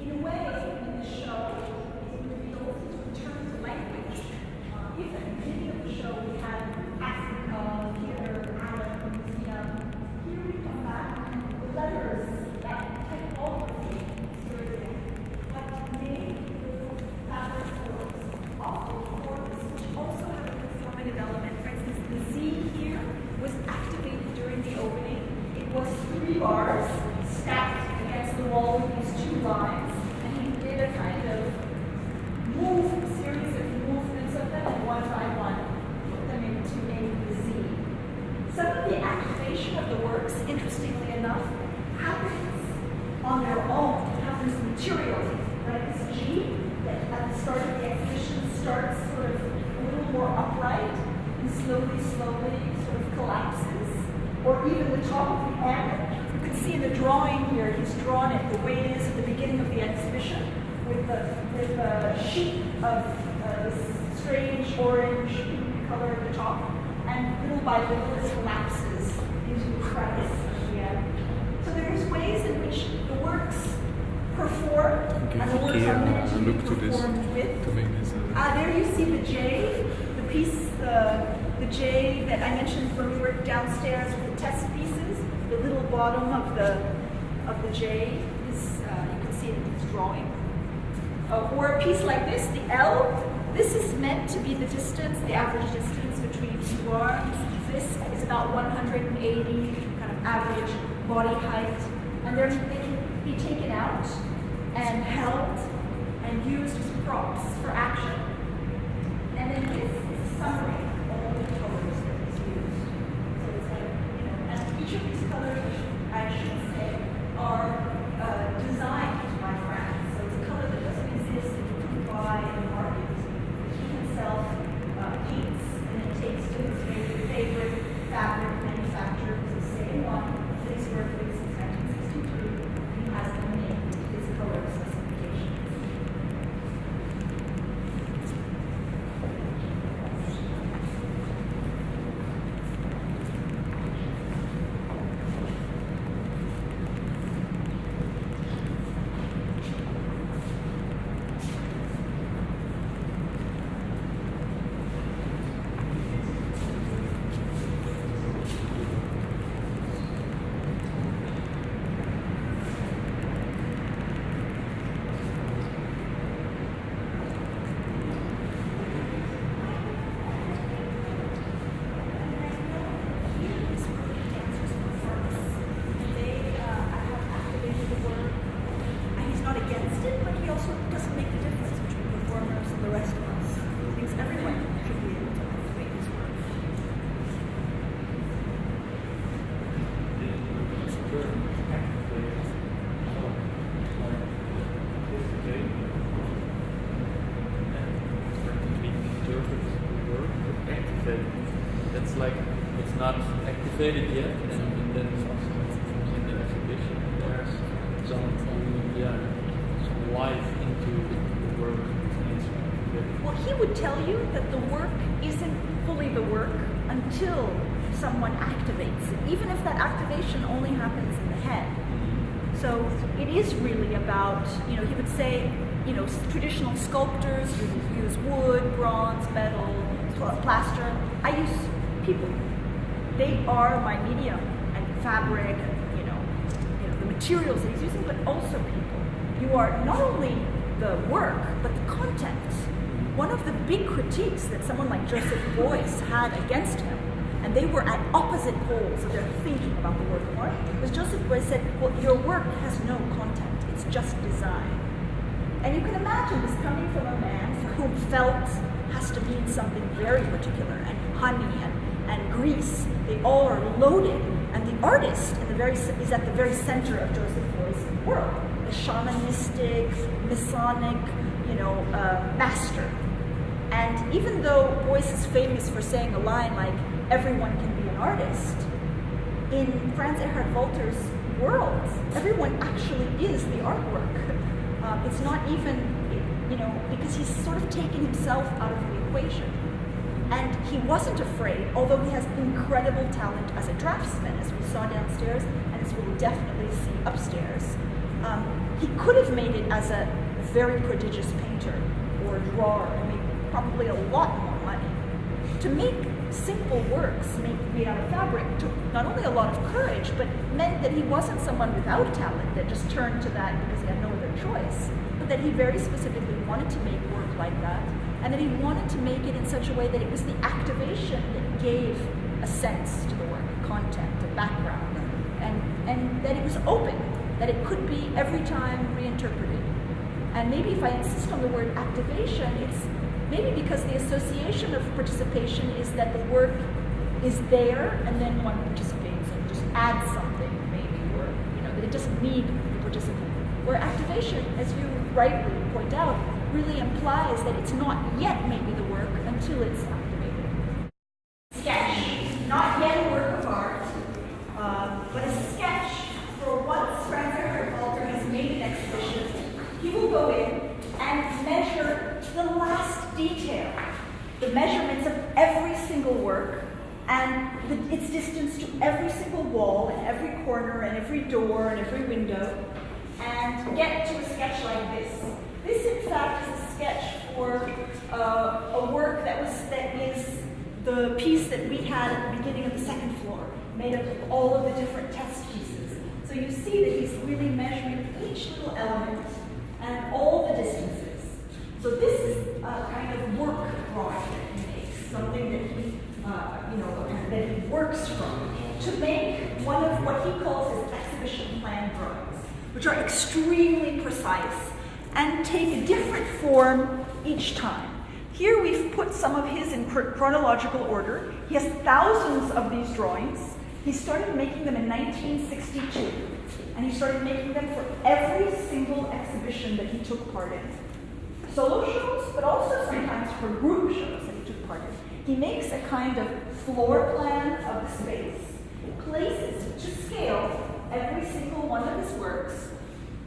In a way, in the show, it reveals his return to language. Even in the beginning of the show, we had Africa, theater, Adam, museum. Here we come back with letters that typography, what made fabric forms, often forms which also have a performative element. For instance, the Z here was activated during the opening. It was 3 bars stacked against the wall with these 2 lines, and he did a kind of series of movements of them, and one by one put them into the Z. Some of the activation of the works, interestingly enough, happens on their own. It happens materially. Right? This G that at the start of the exhibition starts sort of a little more more upright and slowly sort of collapses, or even the top of the M. You can see in the drawing here, he's drawn it the way it is at the beginning of the exhibition, with a sheet of this strange orange pink color at the top, and little by little it collapses into a crevice at the end. So there's ways in which the works perform, and the works are meant to be look to this performed with. to make this. There you see the J, the piece, the J that I mentioned when we were downstairs with the test pieces. The little bottom of the J is you can see it in this drawing. Or a piece like this, the L. This is meant to be the distance, the average distance between two arms. This is about 180 kind of average body height, and they can be taken out and held and used as props for action. And then this is a summary of all the colors that is used. So it's like, and each of these colors, I should say, are designed by France. So it's a color that doesn't exist that you can buy in the market. He himself paints and then takes to his favorite fabric manufacturer, who's the same one that he's worked with since 1963. He has them make his color specifications. That's like it's not activated yet, and then in the exhibition there's some life into the work. Well, he would tell you that the work isn't fully the work until someone activates it, even if that activation only happens in the head. So it is really about, he would say, traditional sculptors use wood, bronze, metal, plaster. I use people. They are my medium, and fabric, the materials that he's using, but also people. You are not only the work, but the content. One of the big critiques that someone like Joseph Beuys had against him, and they were at opposite poles of their thinking about the work of art, was Joseph Beuys said, well, your work has no content, it's just design. And you can imagine this coming from a man for whom felt has to mean something very particular, and honey and grease, they all are loaded, and the artist is at the very center of Joseph Beuys' work, the shamanistic, Masonic, master. And even though Beuys is famous for saying a line like, everyone can be an artist, in Franz Erhard Wolter's world, everyone actually is the artwork. It's not even, because he's sort of taken himself out of the equation. And he wasn't afraid, although he has incredible talent as a draftsman, as we saw downstairs, and as we'll definitely see upstairs. He could have made it as a very prodigious painter or drawer and made probably a lot more money. To make simple works made out of fabric took not only a lot of courage, but meant that he wasn't someone without talent that just turned to that because he had no other choice, but that he very specifically wanted to make work like that, and that he wanted to make it in such a way that it was the activation that gave a sense to the work, content, a background, and that it was open, that it could be every time reinterpreted. And maybe if I insist on the word activation, it's maybe because the association of participation is that the work is there and then one participates and just adds something maybe, or that it doesn't need the participant. Where activation, as you rightly point out, really implies that it's not yet maybe the work until it's activated. Sketch, not yet a work of art, but a sketch for once Franz Erhard Walter has made an exhibition. He will go in and measure the last detail, the measurements of every single work, and its distance to every single wall and every corner and every door and every window, and get to a sketch like this. This, in fact, is a sketch for a work that is the piece that we had at the beginning of the second floor, made up of all of the different test pieces. So you see that he's really measuring each little element and all the distances. So this is a kind of work drawing that he makes, something that he, that he works from, to make one of what he calls his exhibition plan drawings, which are extremely precise and take a different form each time. Here we've put some of his in chronological order. He has thousands of these drawings. He started making them in 1962, and he started making them for every single exhibition that he took part in. Solo shows, but also sometimes for group shows that he took part in. He makes a kind of floor plan of the space, places to scale every single one of his works,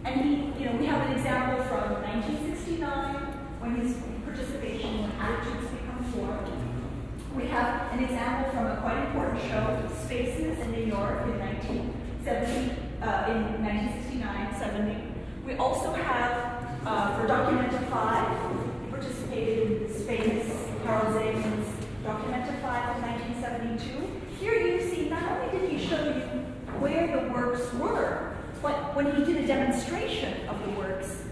and we have an example from 1969 when his participation in Attitudes Become Form. We have an example from a quite important show, Spaces in New York in 1969-70. We also have, for Documenta 5, he participated in this famous Carl Sagan's Documenta 5 in 1972. Here you see, not only did he show you where the works were, but when he did a demonstration of the works,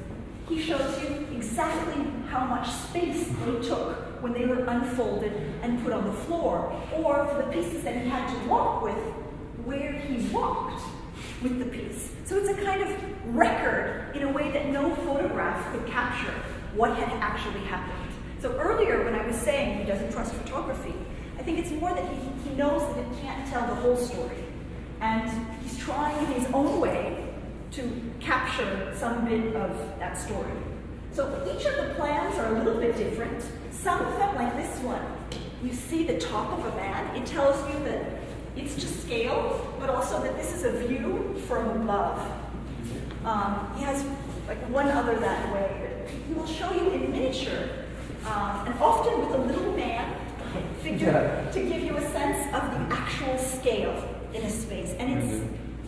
he shows you exactly how much space they took when they were unfolded and put on the floor, or for the pieces that he had to walk with, where he walked with the piece. So it's a kind of record in a way that no photograph could capture what had actually happened. So earlier when I was saying he doesn't trust photography, I think it's more that he knows that it can't tell the whole story. And he's trying in his own way to capture some bit of that story. So each of the plans are a little bit different. Some of them, like this one, you see the top of a man. It tells you that it's to scale, but also that this is a view from above. He has like one other that way. He will show you in miniature, and often with a little man figure to give you a sense of the actual scale in a space. And it's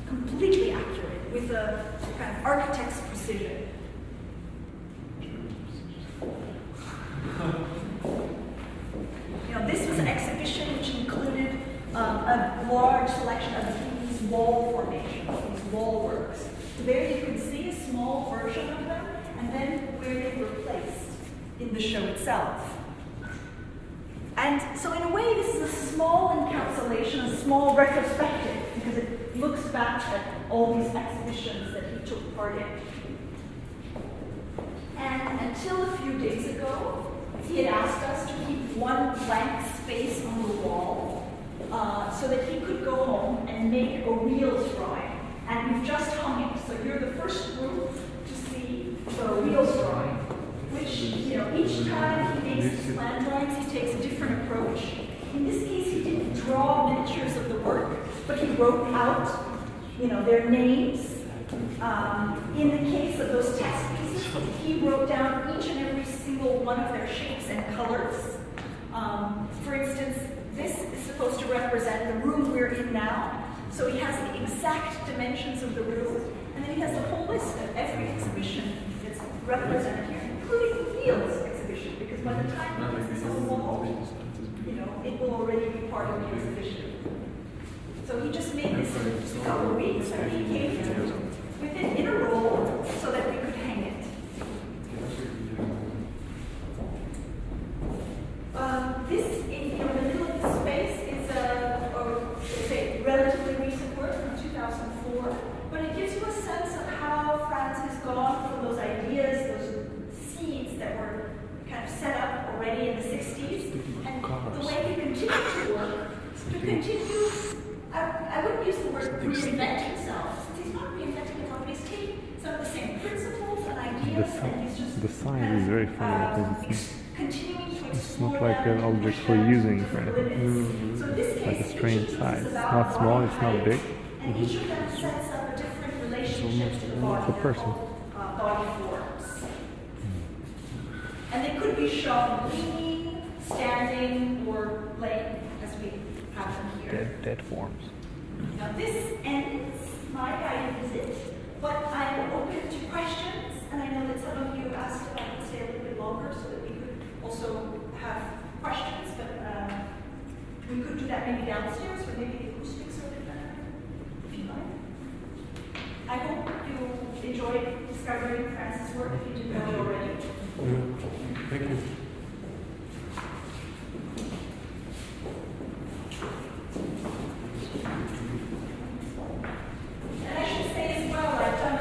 completely accurate with a kind of architect's precision. This was an exhibition which included a large selection of these wall formations, these wall works. So there you can see a small version of them, and then where they were placed in the show itself. And so in a way, this is a small encapsulation, a small retrospective, because it looks back at all these exhibitions that he took part in. And until a few days ago, he had asked us to keep one blank space on the wall so that he could go home and make a Reels drawing. And we've just hung it. So you're the first group to see the Reels drawing, which, each time he makes his plan drawings, he takes a different approach. In this case, he didn't draw miniatures of the work, but he wrote out, their names. In the case of those test pieces, he wrote down each and every single one of their shapes and colors. For instance, this is supposed to represent the room we're in now. So he has the exact dimensions of the room, and then he has the whole list of every exhibition that's represented here, including the Fields exhibition, because by the time he puts this on the wall, it will already be part of the exhibition. So he just made this in just a couple of weeks, and he came here with it in a roll so that we could hang it. This, in the middle of the space, is a relatively recent work from 2004, but it gives you a sense of how Franz has gone from those ideas, those seeds that were kind of set up already in the 60s, and the way he continued to work, to continue, I wouldn't use the word reinvent himself, since he's not reinventing himself, but he's taking some of the same principles and ideas The size is very funny because continuing to it's explore not like that an object for using for anything. So this Like a case, strange each size. is It's about not small, it's not big. and each of them sets up a different relationship to the body. It's a person. Body forms. And they could be shown leaning, standing, or laying, as we have them here. Dead forms. Now this ends my guided visit, but I am open to questions, and I know that some of you asked if I could stay a little bit longer so that we could also have questions, but we could do that maybe downstairs, or maybe the acoustics are a bit better, if you like. I hope you enjoyed discovering Francis' work if you didn't know it already. Thank you. And I should say as well, I've done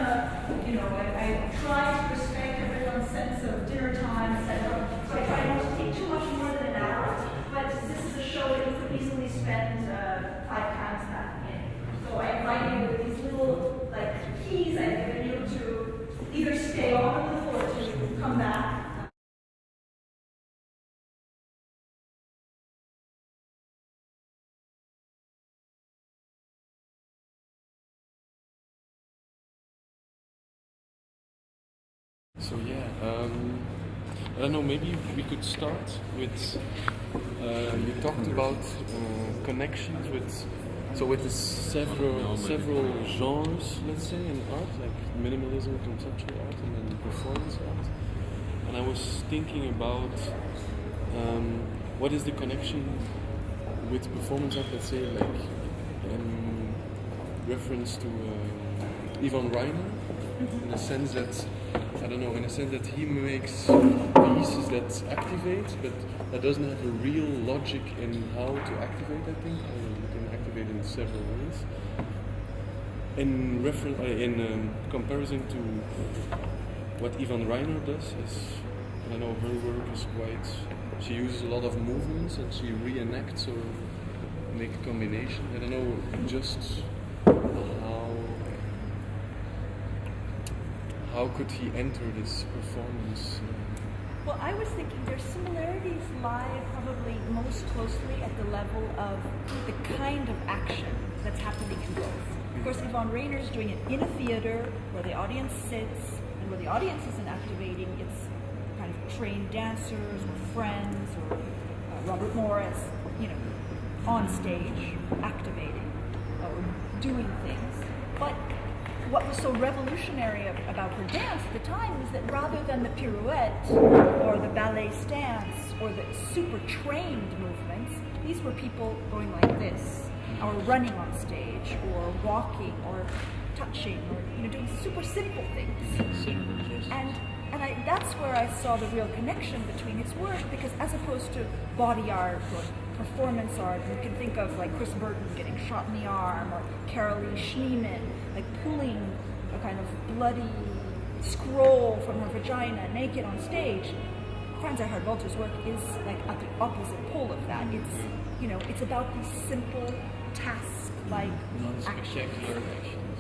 I try to respect everyone's sense of dinner time, etc. So I try not to take too much more than an hour, but this is a show that you could easily spend 5 times that in. So I invite you with these little keys I've given you to either stay on with or to come back. So yeah, I don't know. Maybe we could start with. You talked about connections with the several genres, let's say, in art, like minimalism, conceptual art, and then performance art. And I was thinking about what is the connection with performance art, let's say, like in reference to Ivan Reiner, in a sense that. I don't know, in a sense that he makes pieces that activate, but that doesn't have a real logic in how to activate, I think. You can activate in several ways. In comparison to what Ivan Reiner does, I don't know, her work is quite, she uses a lot of movements and she reenacts or make a combination. I don't know, just how could he enter this performance? Well, I was thinking their similarities lie probably most closely at the level of the kind of action that's happening in both. Of course, Ivan Reiner is doing it in a theater where the audience sits, and where the audience isn't activating, it's kind of trained dancers or friends or Robert Morris, on stage activating or doing things. But what was so revolutionary about her dance at the time was that rather than the pirouette or the ballet stance or the super trained movements, these were people going like this, or running on stage, or walking, or touching, or doing super simple things. And that's where I saw the real connection between his work, because as opposed to body art or performance art, you can think of like Chris Burton getting shot in the arm, or Carolee Schneemann like pulling a kind of bloody scroll from her vagina naked on stage. Franz Erhard Walter's work is like at the opposite pole of that. It's about these simple task-like Non-spectacular actions.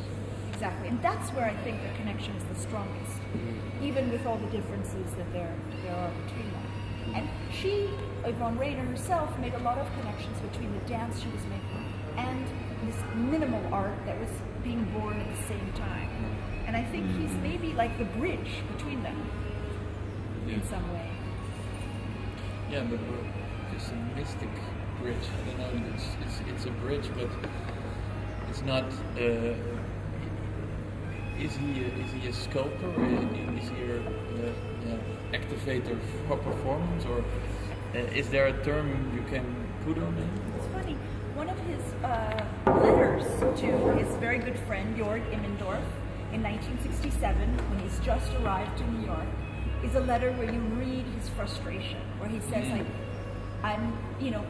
Exactly, and that's where I think the connection is the strongest, even with all the differences that there are between them. And Yvonne Rainer herself, made a lot of connections between the dance she was making and this minimal art that was being born at the same time. And I think he's maybe like the bridge between them in some way. Yeah, but it's a mystic bridge. I don't know. It's a bridge, but it's not. Is he a sculptor? Or is he an activator for performance, or is there a term you can put on it? It's funny. One of his letters to his very good friend Jörg Immendorf in 1967, when he's just arrived to New York, is a letter where you read his frustration, where he says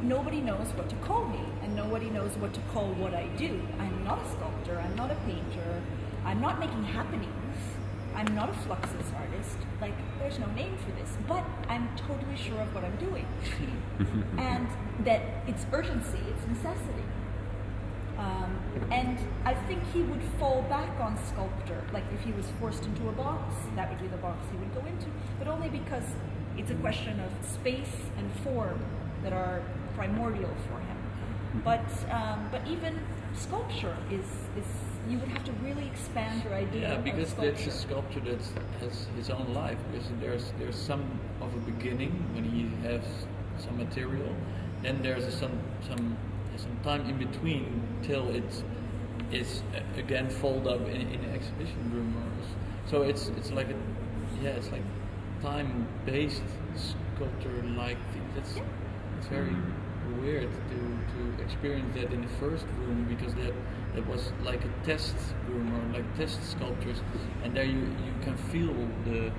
nobody knows what to call me, and nobody knows what to call what I do. I'm not a sculptor, I'm not a painter, I'm not making happenings, I'm not a fluxus artist, there's no name for this, but I'm totally sure of what I'm doing. And that it's urgency, it's necessity. And I think he would fall back on sculpture. Like if he was forced into a box, that would be the box he would go into, but only because it's a question of space and form that are primordial for him. But even sculpture is you would have to really expand your idea. Yeah, because of that's sculpture. a sculpture that has his own life. Because there's some of a beginning when he has some material, then there's some time in between till it is again folded up in an exhibition room. So it's like it's like time-based sculpture-like thing. It's very weird to experience that in the first room, because that was like a test room or like test sculptures, and there you can feel the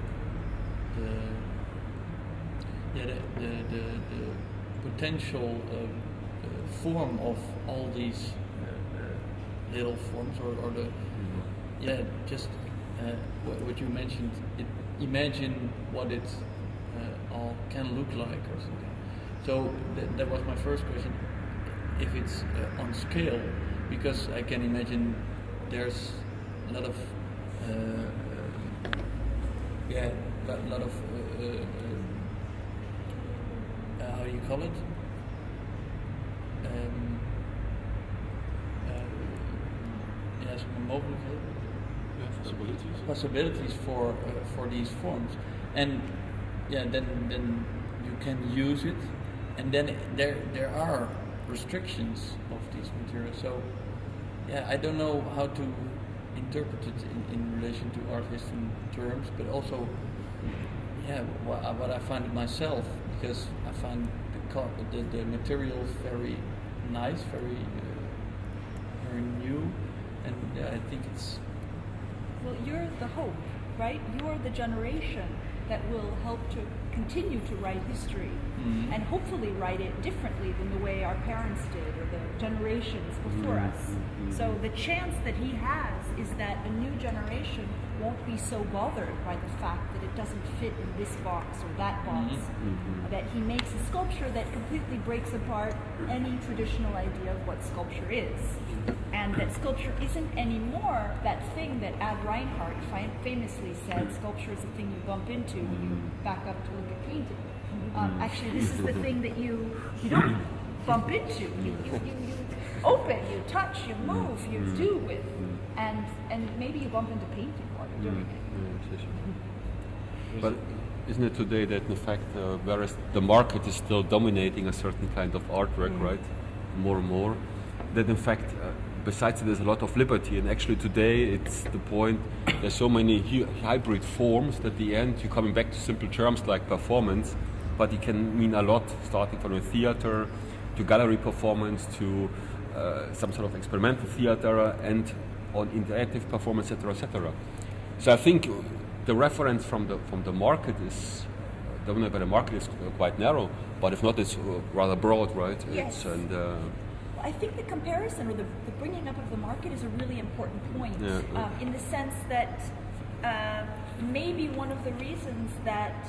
potential form of all these little forms, or the just what you mentioned. Imagine what it all can look like or something. So that was my first question. If it's on scale, because I can imagine there's a lot of how do you call it? Possibilities for these forms, and then you can use it, and then there are restrictions of these materials. So I don't know how to interpret it in relation to art history terms, but also what I find it myself, because I find the materials very nice, very new, and I think it's. Well, you're the hope, right? You're the generation that will help to continue to write history, and hopefully write it differently than the way our parents did or the generations before us. So the chance that he has is that a new generation won't be so bothered by the fact that it doesn't fit in this box or that box, that he makes a sculpture that completely breaks apart any traditional idea of what sculpture is. And that sculpture isn't anymore that thing that Ad Reinhardt famously said, sculpture is a thing you bump into when you back up to look at painting. Actually, this is the thing that you don't bump into. You open, you touch, you move, you do with. And maybe you bump into painting while you're doing it. But isn't it today that in fact, whereas the market is still dominating a certain kind of artwork, right, more and more, that in fact, besides there's a lot of liberty, and actually today it's the point, there's so many hybrid forms that at the end you're coming back to simple terms like performance, but it can mean a lot, starting from a theater to gallery performance to some sort of experimental theater and on interactive performance, etc., etc. So I think the reference from the market is dominated by the market is quite narrow, but if not, it's rather broad, right? Yes. I think the comparison or the bringing up of the market is a really important point, in the sense that maybe one of the reasons that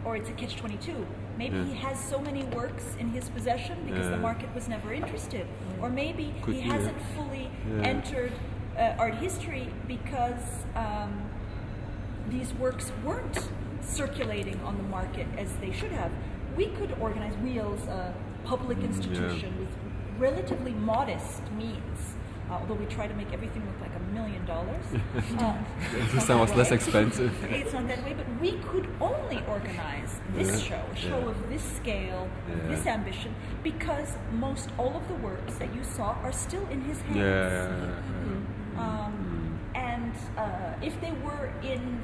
it's a catch-22, maybe he has so many works in his possession because the market was never interested, or maybe he hasn't fully entered art history because these works weren't circulating on the market as they should have. We could organize Wheels, a public institution with relatively modest means, although we try to make everything look like $1 million. This time was less expensive. It's not that way, but we could only organize this show, a show of this scale, of this ambition, because most all of the works that you saw are still in his hands. And if they were in,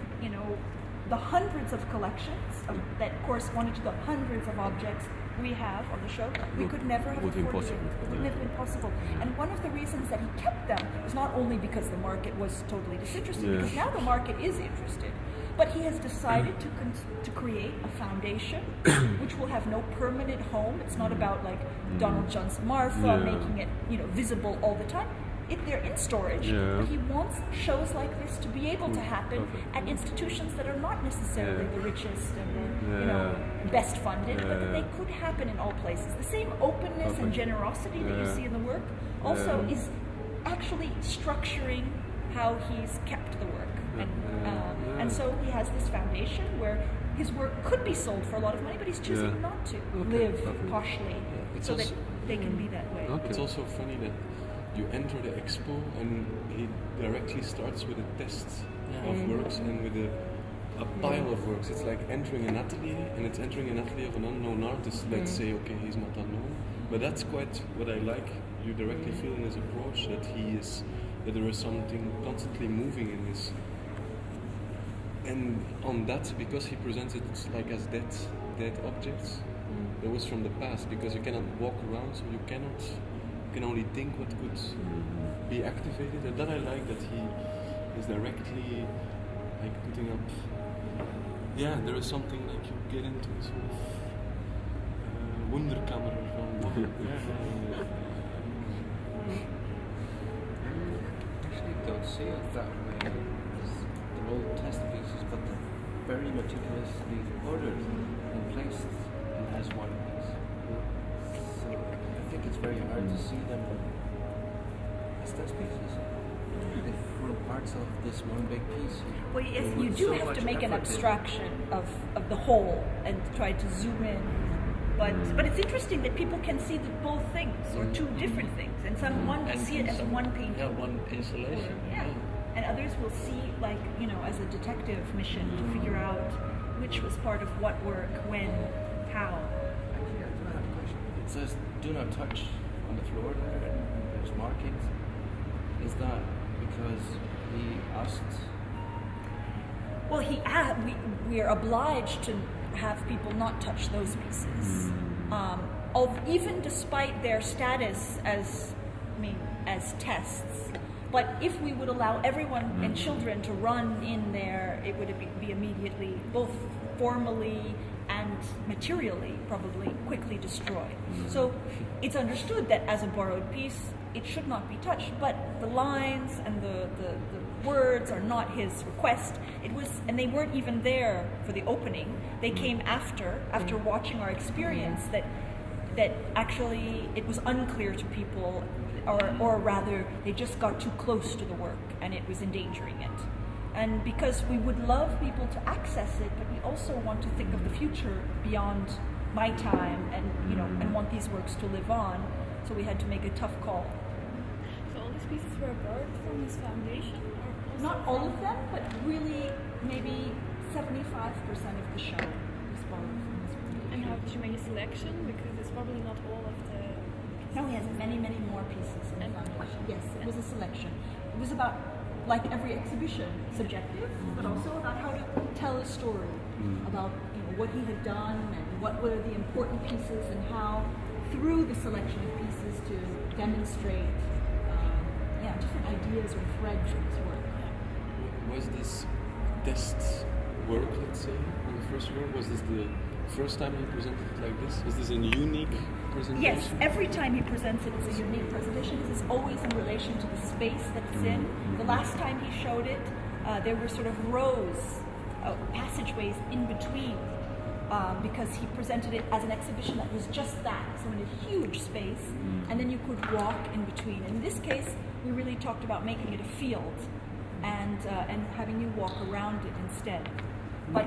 the hundreds of collections that corresponded to the hundreds of objects we have on the show, we could never have afforded it. It wouldn't have been possible. And one of the reasons that he kept them is not only because the market was totally disinterested, because now the market is interested, but he has decided to create a foundation which will have no permanent home. It's not about like Donald Johnson Marfa making it visible all the time. they're in storage, Yeah. but he wants shows like this to be able to happen at institutions that are not necessarily Yeah. the richest and the best funded, but that they could happen in all places. The same openness and generosity that you see in the work also is actually structuring how he's kept the work. And so he has this foundation where his work could be sold for a lot of money, but he's choosing not to live poshly It's so that also- they can be that way. It's also funny that you enter the expo and he directly starts with a test of works and with a pile of works. It's like entering an atelier, and it's entering an atelier of an unknown artist. Let's say, okay, he's not unknown, but that's quite what I like. You directly feel in his approach that that there is something constantly moving in his. And on that, because he presents it like as dead objects, that was from the past. Because you cannot walk around, so you can only think what could be activated. And that I like that he is directly like putting up. Yeah, there is something like you get into a sort of wonderkammer from. Actually, don't see it that way. They're all test pieces, but they're very meticulously ordered and placed in as one piece. So I think it's very hard to see them as test pieces. They form parts of this one big piece. Well, yes, And you with do so have to much make an effort in- abstraction of the whole and try to zoom in. But it's interesting that people can see both things or two different things, and one will see it as one painting. Yeah, one installation. Yeah. And others will see, like, as a detective mission to figure out which was part of what work, when, how. Actually, I do have a question. It says "do not touch" on the floor there, and there's markings. Is that because he asked? Well, we are obliged to have people not touch those pieces, even despite their status as tests. But if we would allow everyone and children to run in there, it would be immediately, both formally and materially, probably quickly destroyed. So it's understood that as a borrowed piece, it should not be touched. But the lines and the words are not his request. And they weren't even there for the opening. They came after watching our experience that actually it was unclear to people, or rather they just got too close to the work and it was endangering it. And because we would love people to access it, but we also want to think of the future beyond my time and want these works to live on, so we had to make a tough call. So all these pieces were borrowed from his foundation? Or also Not all of them, but really maybe 75% of the show was borrowed from his foundation. And how did you make a selection? Because it's probably not all of the... No, he has many, many more pieces in the foundation. Yes, it was a selection. It was about, like every exhibition, subjective, but also about how to tell a story, about what he had done and what were the important pieces, and how, through the selection of pieces, to demonstrate different ideas or threads of his work. Was this test work, let's say, in the first work? Was this the first time he presented it like this? Is this a unique presentation? Yes, every time he presents it, it's a unique presentation. This is always in relation to the space that it's in. The last time he showed it, there were sort of rows, passageways in between, because he presented it as an exhibition that was just that, so in a huge space, and then you could walk in between. In this case, we really talked about making it a field and having you walk around it instead. But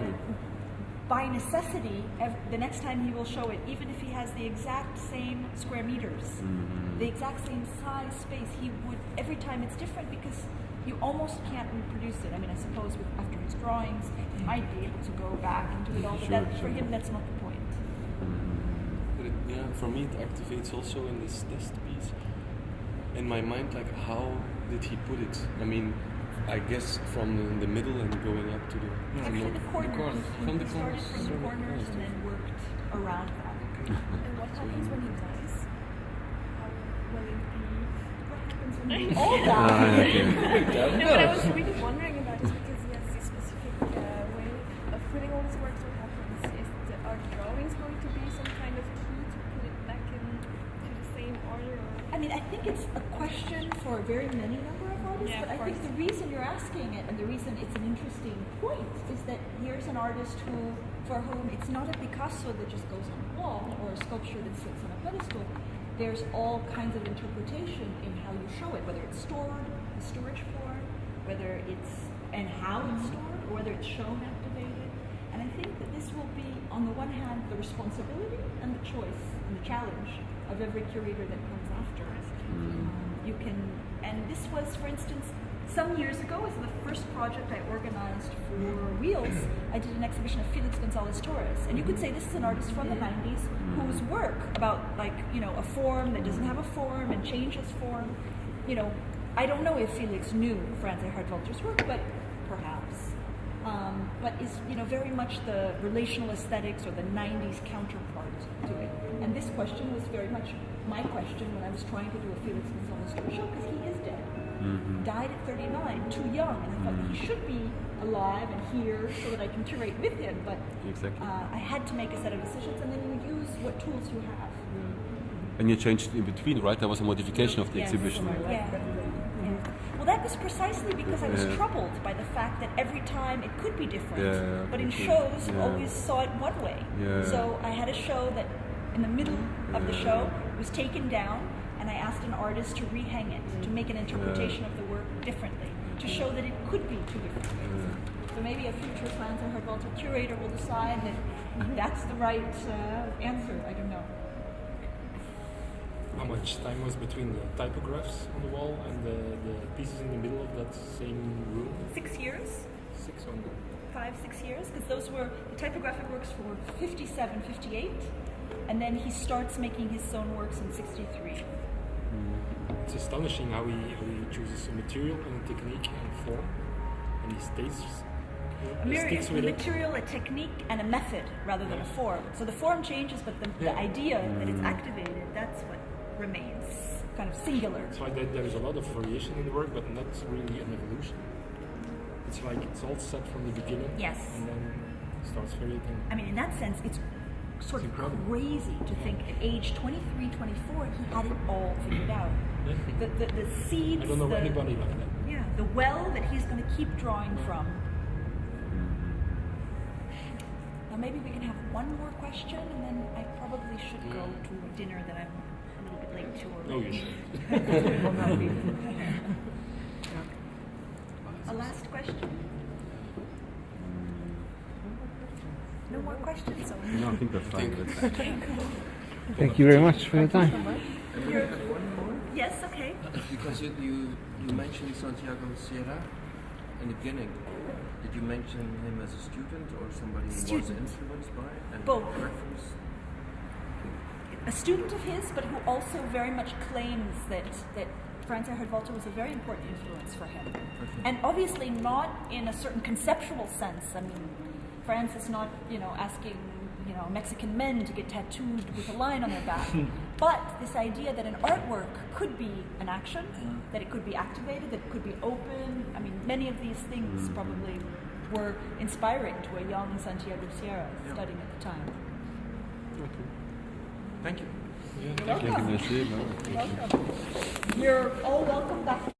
by necessity, the next time he will show it, even if he has the exact same square meters, the exact same size space, he would, every time it's different, because you almost can't reproduce it. I mean, I suppose after his drawings, he might be able to go back and do it all, but for him, that's not the point. But for me, it activates also in this test piece, in my mind, like, how did he put it? I mean, I guess from the middle and going up to the Actually, the corners. From the He started corners. from the corners and then worked around that. And what happens when he dies? How will it be? What happens when we all die? No, but I was really wondering about this because he has this specific way of putting all his works. What happens? Are the drawings going to be some kind of key to put it back into the same order? Or I mean, I think it's a question for a very many number of artists, Yeah, but of I think course. the reason you're asking it and the reason it's an interesting point is that here's an artist for whom it's not a Picasso that just goes on a wall or a sculpture that sits on a pedestal. There's all kinds of interpretation in how you show it, whether it's stored, the storage form, whether it's and how it's stored, or whether it's shown activated. And I think that this will be, on the one hand, the responsibility and the choice and the challenge of every curator that comes after. You can, and this was, for instance, some years ago, was the first project I organized for Wheels. I did an exhibition of Felix Gonzalez Torres, and you could say this is an artist from the 90s whose work about, like, you know, a form that doesn't have a form and changes form. You know, I don't know if Felix knew Franz Erhard Walter's work, but perhaps. But is, you know, very much the relational aesthetics or the 90s counterpart to it. And this question was very much my question when I was trying to do a Felix Gonzalez Torres show, because he is dead. Died at 39, too young, and I thought that he should be alive and here so that I can curate with him, but Exactly. I had to make a set of decisions, and then you use what tools you have. And you changed in between, right? There was a modification of the Yes. exhibition. Yeah. Well, that was precisely because I was Yeah. troubled by the fact that every time it could be different, Yeah, but in okay. shows you Yeah. always saw it one way. Yeah. So I had a show that in the middle of the show was taken down, and I asked an artist to rehang it, to make an interpretation of the work differently, to show that it could be two different ways. So maybe a future Franz Erhard Walter curator will decide that that's the right answer. I don't know. How much time was between the typographs on the wall and the pieces in the middle of that same room? 6 years. 6 on 5-6 years, because those were the typographic works for 57, 58, and then he starts making his own works in 63. It's astonishing how he chooses a material and a technique and a form, and he stays. He sticks A with it. material, a technique, and a method rather than a form. So the form changes, but the idea that it's activated, that's what remains kind of singular. It's like that there's a lot of variation in the work, but not really an evolution. It's like it's all set from the beginning, Yes. and then starts variating. I mean, in that sense, it's sort of incredible. crazy to think at age 23, 24, he had it all figured out. The seeds, I don't know anybody like that. yeah, the well that he's going to keep drawing from. Now maybe we can have one more question, and then I probably should go to dinner that I'm a little bit late to. Or No, you should. A last question? No more questions? So No, I think that's fine. Thank you very much for your time. yes, okay. Because you mentioned Santiago Sierra in the beginning. Did you mention him as a student or somebody who was Student. influenced by? And Both. Reference? A student of his, but who also very much claims that Franz Erhard Walter was a very important influence for him. And obviously not in a certain conceptual sense. I mean, Franz is not, asking, Mexican men to get tattooed with a lion on their back. But this idea that an artwork could be an action, that it could be activated, that it could be open. I mean, many of these things probably were inspiring to a young Santiago Sierra studying at the time. Thank you. You're welcome. You're all welcome back.